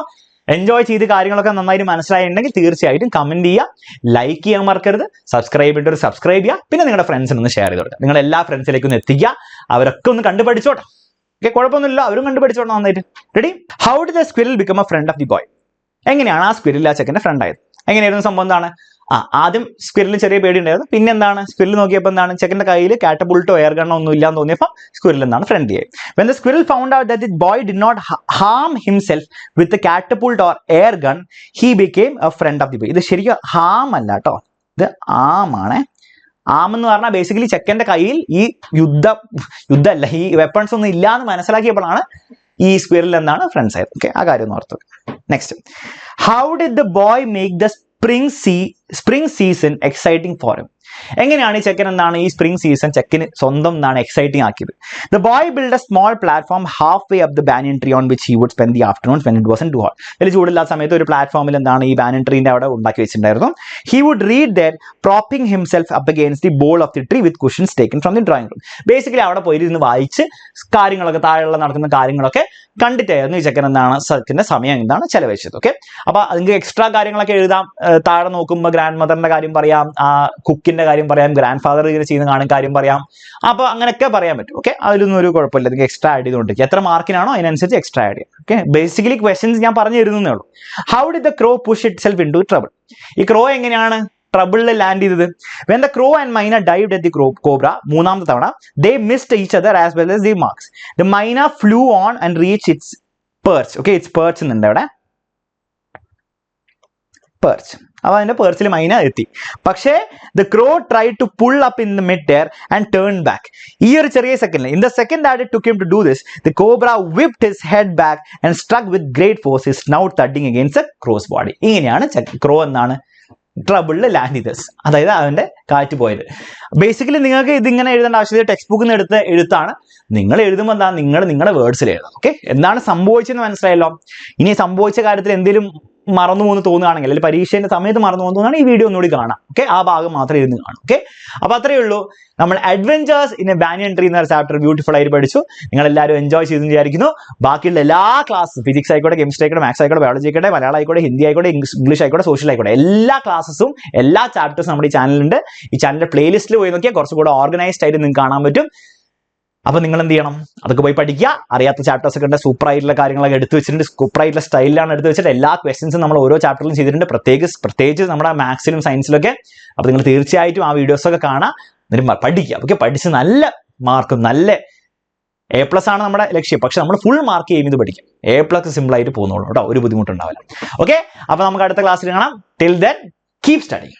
Speaker 1: എൻജോയ് ചെയ്ത് കാര്യങ്ങളൊക്കെ നന്നായിട്ട് മനസ്സിലായിട്ടുണ്ടെങ്കിൽ തീർച്ചയായിട്ടും കമന്റ് ചെയ്യുക, ലൈക്ക് ചെയ്യാൻ മറക്കരുത്, സബ്സ്ക്രൈബ് ചെയ്യുക, പിന്നെ നിങ്ങളുടെ ഫ്രണ്ട്സിനൊന്ന് ഷെയർ ചെയ്ത് കൊടുക്കുക. നിങ്ങളുടെ എല്ലാ ഫ്രണ്ട്സിലേക്കും ഒന്ന് എത്തിക്കുക, അവരൊക്കെ ഒന്ന് കണ്ടുപഠിച്ചോട്ടെ. ഓക്കെ, കുഴപ്പമൊന്നുമില്ല, അവരും കണ്ടുപഠിച്ചോട്ടെ നന്നായിട്ട്. Ready? How did the squirrel become a friend of the boy? എങ്ങനെയാണ് ആ സ്ക്വിരൽ ആ ചെക്കൻ്റെ ഫ്രണ്ട് ആയത്? എങ്ങനെയായിരുന്നു സംഭവം? എന്താണ്? ആദ്യം സ്ക്വിരലിന് ചെറിയ പേടി ഉണ്ടായിരുന്നു. പിന്നെ എന്താണ്, സ്ക്വിരൽ നോക്കിയപ്പോൾ എന്താണ്, ചെക്കൻ്റെ കയ്യിൽ കാറ്റപുൾട്ടോ എയർ ഗണ്ണോ ഒന്നും ഇല്ലാന്ന് തോന്നിയപ്പോൾ സ്ക്വിരൽ എന്താണ് ഫ്രണ്ട്ലി ആയി. When the squirrel found out that the boy did not harm himself with the catapult or air gun, he became a friend of the boy. ഇത് ശരിക്കും ഹാം അല്ല കേട്ടോ, ഇത് ആമാണ്. ആം എന്ന് പറഞ്ഞാൽ ബേസിക്കലി ചെക്കൻ്റെ കയ്യിൽ ഈ യുദ്ധമല്ല, ഈ വെപ്പൺസ് ഒന്നും ഇല്ലാന്ന് മനസ്സിലാക്കിയപ്പോഴാണ് ഈ സ്ക്വിരൽ എന്താണ് ഫ്രണ്ട്സ് ആയത്. ഓക്കെ, ആ കാര്യം ഒന്ന് ഓർത്തു. Next, how did the boy make the spring season exciting for him? എങ്ങനെയാണ് ഈ ചെക്കൻ എന്താണ് ഈ സ്പ്രിംഗ് സീസൺ ചെക്കിന് സ്വന്തം എന്താണ് എക്സൈറ്റിംഗ് ആക്കിയത്? The boy build a small platform half way up the banyan tree on which he would spend the afternoon when it wasn't too hot. വലിയ ചൂടില്ലാത്ത സമയത്ത് ഒരു പ്ലാറ്റ്ഫോമിൽ എന്താണ് ഈ ബാനിയൻ ട്രീന്റെ അവിടെ ഉണ്ടാക്കി വെച്ചിട്ടുണ്ടായിരുന്നു. He would read there propping himself up against the bole of the tree with cushions taken from the drawing room. Basically അവിടെ പോയിരുന്ന് വായിച്ച് കാര്യങ്ങളൊക്കെ താഴെയുള്ള നടക്കുന്ന കാര്യങ്ങളൊക്കെ കണ്ടിട്ടായിരുന്നു ഈ ചെക്കൻ എന്താണ് ചെക്കൻ്റെ സമയം എന്താണ് ചെലവഴിച്ചത്. ഓക്കെ, അപ്പൊ അതിന് എക്സ്ട്രാ കാര്യങ്ങളൊക്കെ എഴുതാം. താഴെ നോക്കുമ്പോൾ ഗ്രാൻഡ് മദറിന്റെ കാര്യം പറയാം, കുക്കിന്റെ കാര്യം പറയാം, ഗ്രാൻഡ് ഫാദർ ഇങ്ങനെ ചെയ്യുന്ന കാണുന്ന കാര്യം പറയാം. അപ്പൊ അങ്ങനെയൊക്കെ പറയാൻ പറ്റും. ഓക്കെ, അതിലൊന്നും ഒരു കുഴപ്പമില്ല, നിങ്ങൾക്ക് എക്സ്ട്രാ ആഡ് ചെയ്തുകൊണ്ടിരിക്കും. എത്ര മാർക്കിനാണോ അതിനനുസരിച്ച് എക്സ്ട്രാ ആഡ് ചെയ്യാം. ഓക്കെ, ബേസിക്കലി ക്വസ്റ്റ്യൻസ് ഞാൻ പറഞ്ഞു തരുന്നേ ഉള്ളൂ. How did the crow push itself into trouble? ഈ ക്രോ എങ്ങനെയാണ് ട്രബിളിൽ ലാൻഡ് ചെയ്തത്? When the crow and myna dived at the cobra, മൂന്നാമത്തെ തവണ, they missed each other as well as the marks. The myna flew on and reach its perch. Okay, its perch എന്നുണ്ട് അവിടെ, perch. അപ്പൊ അതിന്റെ പേർച്ചിൽ myna എത്തി. പക്ഷേ the crow try to pull up in the mid air and turn back. ഈ ഒരു ചെറിയ സെക്കൻഡിൽ, in the second that it took him to do this, the cobra whipped his head back and struck with great force, his snout thudding against the crow's body. ഇങ്ങനെയാണ് ക്രോ എന്താണ് ട്രബിളിൽ land ചെയ്തത്, അതായത് അവന്റെ കാറ്റ് പോയത്. ബേസിക്കലി നിങ്ങൾക്ക് ഇതിങ്ങനെ എഴുതേണ്ട ആവശ്യമില്ല, ടെക്സ്റ്റ് ബുക്കിൽ നിന്ന് എടുത്ത എഴുത്താണ്. നിങ്ങൾ എഴുതുമ്പോൾ എന്താ നിങ്ങളുടെ വേർഡ്സിൽ എഴുതാം. ഓക്കെ, എന്താണ് സംഭവിച്ചെന്ന് മനസ്സിലായല്ലോ. ഇനി സംഭവിച്ച കാര്യത്തിൽ എന്തെങ്കിലും മറന്നു പോകുന്നു തോന്നുകയാണെങ്കിൽ, അല്ലെങ്കിൽ പരീക്ഷേന്റെ സമയത്ത് മറന്നു പോകുന്നതാണ്, ഈ വീഡിയോ ഒന്നുകൂടി കാണാം. ഓക്കെ, ആ ഭാഗം മാത്രം ഇരുന്ന് കാണാം. ഓക്കെ, അപ്പൊ അത്രയേ ഉള്ളൂ. നമ്മൾ adventures in A banyan tree എന്ന ചാപ്റ്റർ ബ്യൂട്ടിഫുൾ ആയിട്ട് പഠിച്ചു. നിങ്ങൾ എല്ലാവരും എൻജോയ് ചെയ്തെന്ന് വിചാരിക്കുന്നു. ബാക്കിയുള്ള എല്ലാ ക്ലാസ്സും, ഫിസിക്സ് ആയിക്കോട്ടെ, കെമിസ്ട്രി ആയിക്കോട്ടെ, മാത്സ് ആയിക്കോട്ടെ, ബയോളജി ആയിക്കോട്ടെ, മലയാളം ആയിക്കോട്ടെ, ഹിന്ദി ആയിക്കോട്ടെ, ഇംഗ്ലീഷ് ആയിക്കോട്ടെ, സോഷ്യൽ ആയിക്കോട്ടെ, എല്ലാ ക്ലാസ്സും എല്ലാ ചാപ്റ്റേഴ്സും നമ്മുടെ ഈ ചാനലുണ്ട്. ഈ ചാനലിന്റെ പ്ലേലിസ്റ്റിൽ പോയി നോക്കിയാൽ കുറച്ചുകൂടെ ഓർഗനൈസ്ഡ് ആയിട്ട് നിങ്ങൾക്ക് കാണാൻ പറ്റും. അപ്പൊ നിങ്ങൾ എന്ത് ചെയ്യണം, അതൊക്കെ പോയി പഠിക്കുക. അറിയാത്ത ചാപ്റ്റേഴ്സ് ഒക്കെ ഉണ്ട്, സൂപ്പർ ആയിട്ടുള്ള കാര്യങ്ങളൊക്കെ എടുത്തു വെച്ചിട്ടുണ്ട്, സൂപ്പർ ആയിട്ടുള്ള സ്റ്റൈലിലാണ് എടുത്ത് വെച്ചിട്ട് എല്ലാ ക്വസ്റ്റ്യൻസും നമ്മൾ ഓരോ ചാപ്റ്ററിലും ചെയ്തിട്ടുണ്ട്, പ്രത്യേകിച്ച് നമ്മുടെ മാത്സിലും സയൻസിലൊക്കെ. അപ്പൊ നിങ്ങൾ തീർച്ചയായിട്ടും ആ വീഡിയോസൊക്കെ കാണാം, എന്നിട്ട് പഠിക്കുക. ഓക്കെ, പഠിച്ച് നല്ല മാർക്കും നല്ല A+ ആണ് നമ്മുടെ ലക്ഷ്യം. പക്ഷെ നമ്മൾ ഫുൾ മാർക്ക് ചെയ്യുന്നത് പഠിക്കാം. A+ സിമ്പിൾ ആയിട്ട് പോകുന്നുള്ളൂ കേട്ടോ, ഒരു ബുദ്ധിമുട്ടുണ്ടാവില്ല. ഓക്കെ, അപ്പൊ നമുക്ക് അടുത്ത ക്ലാസ്സിൽ കാണാം. Till then keep studying.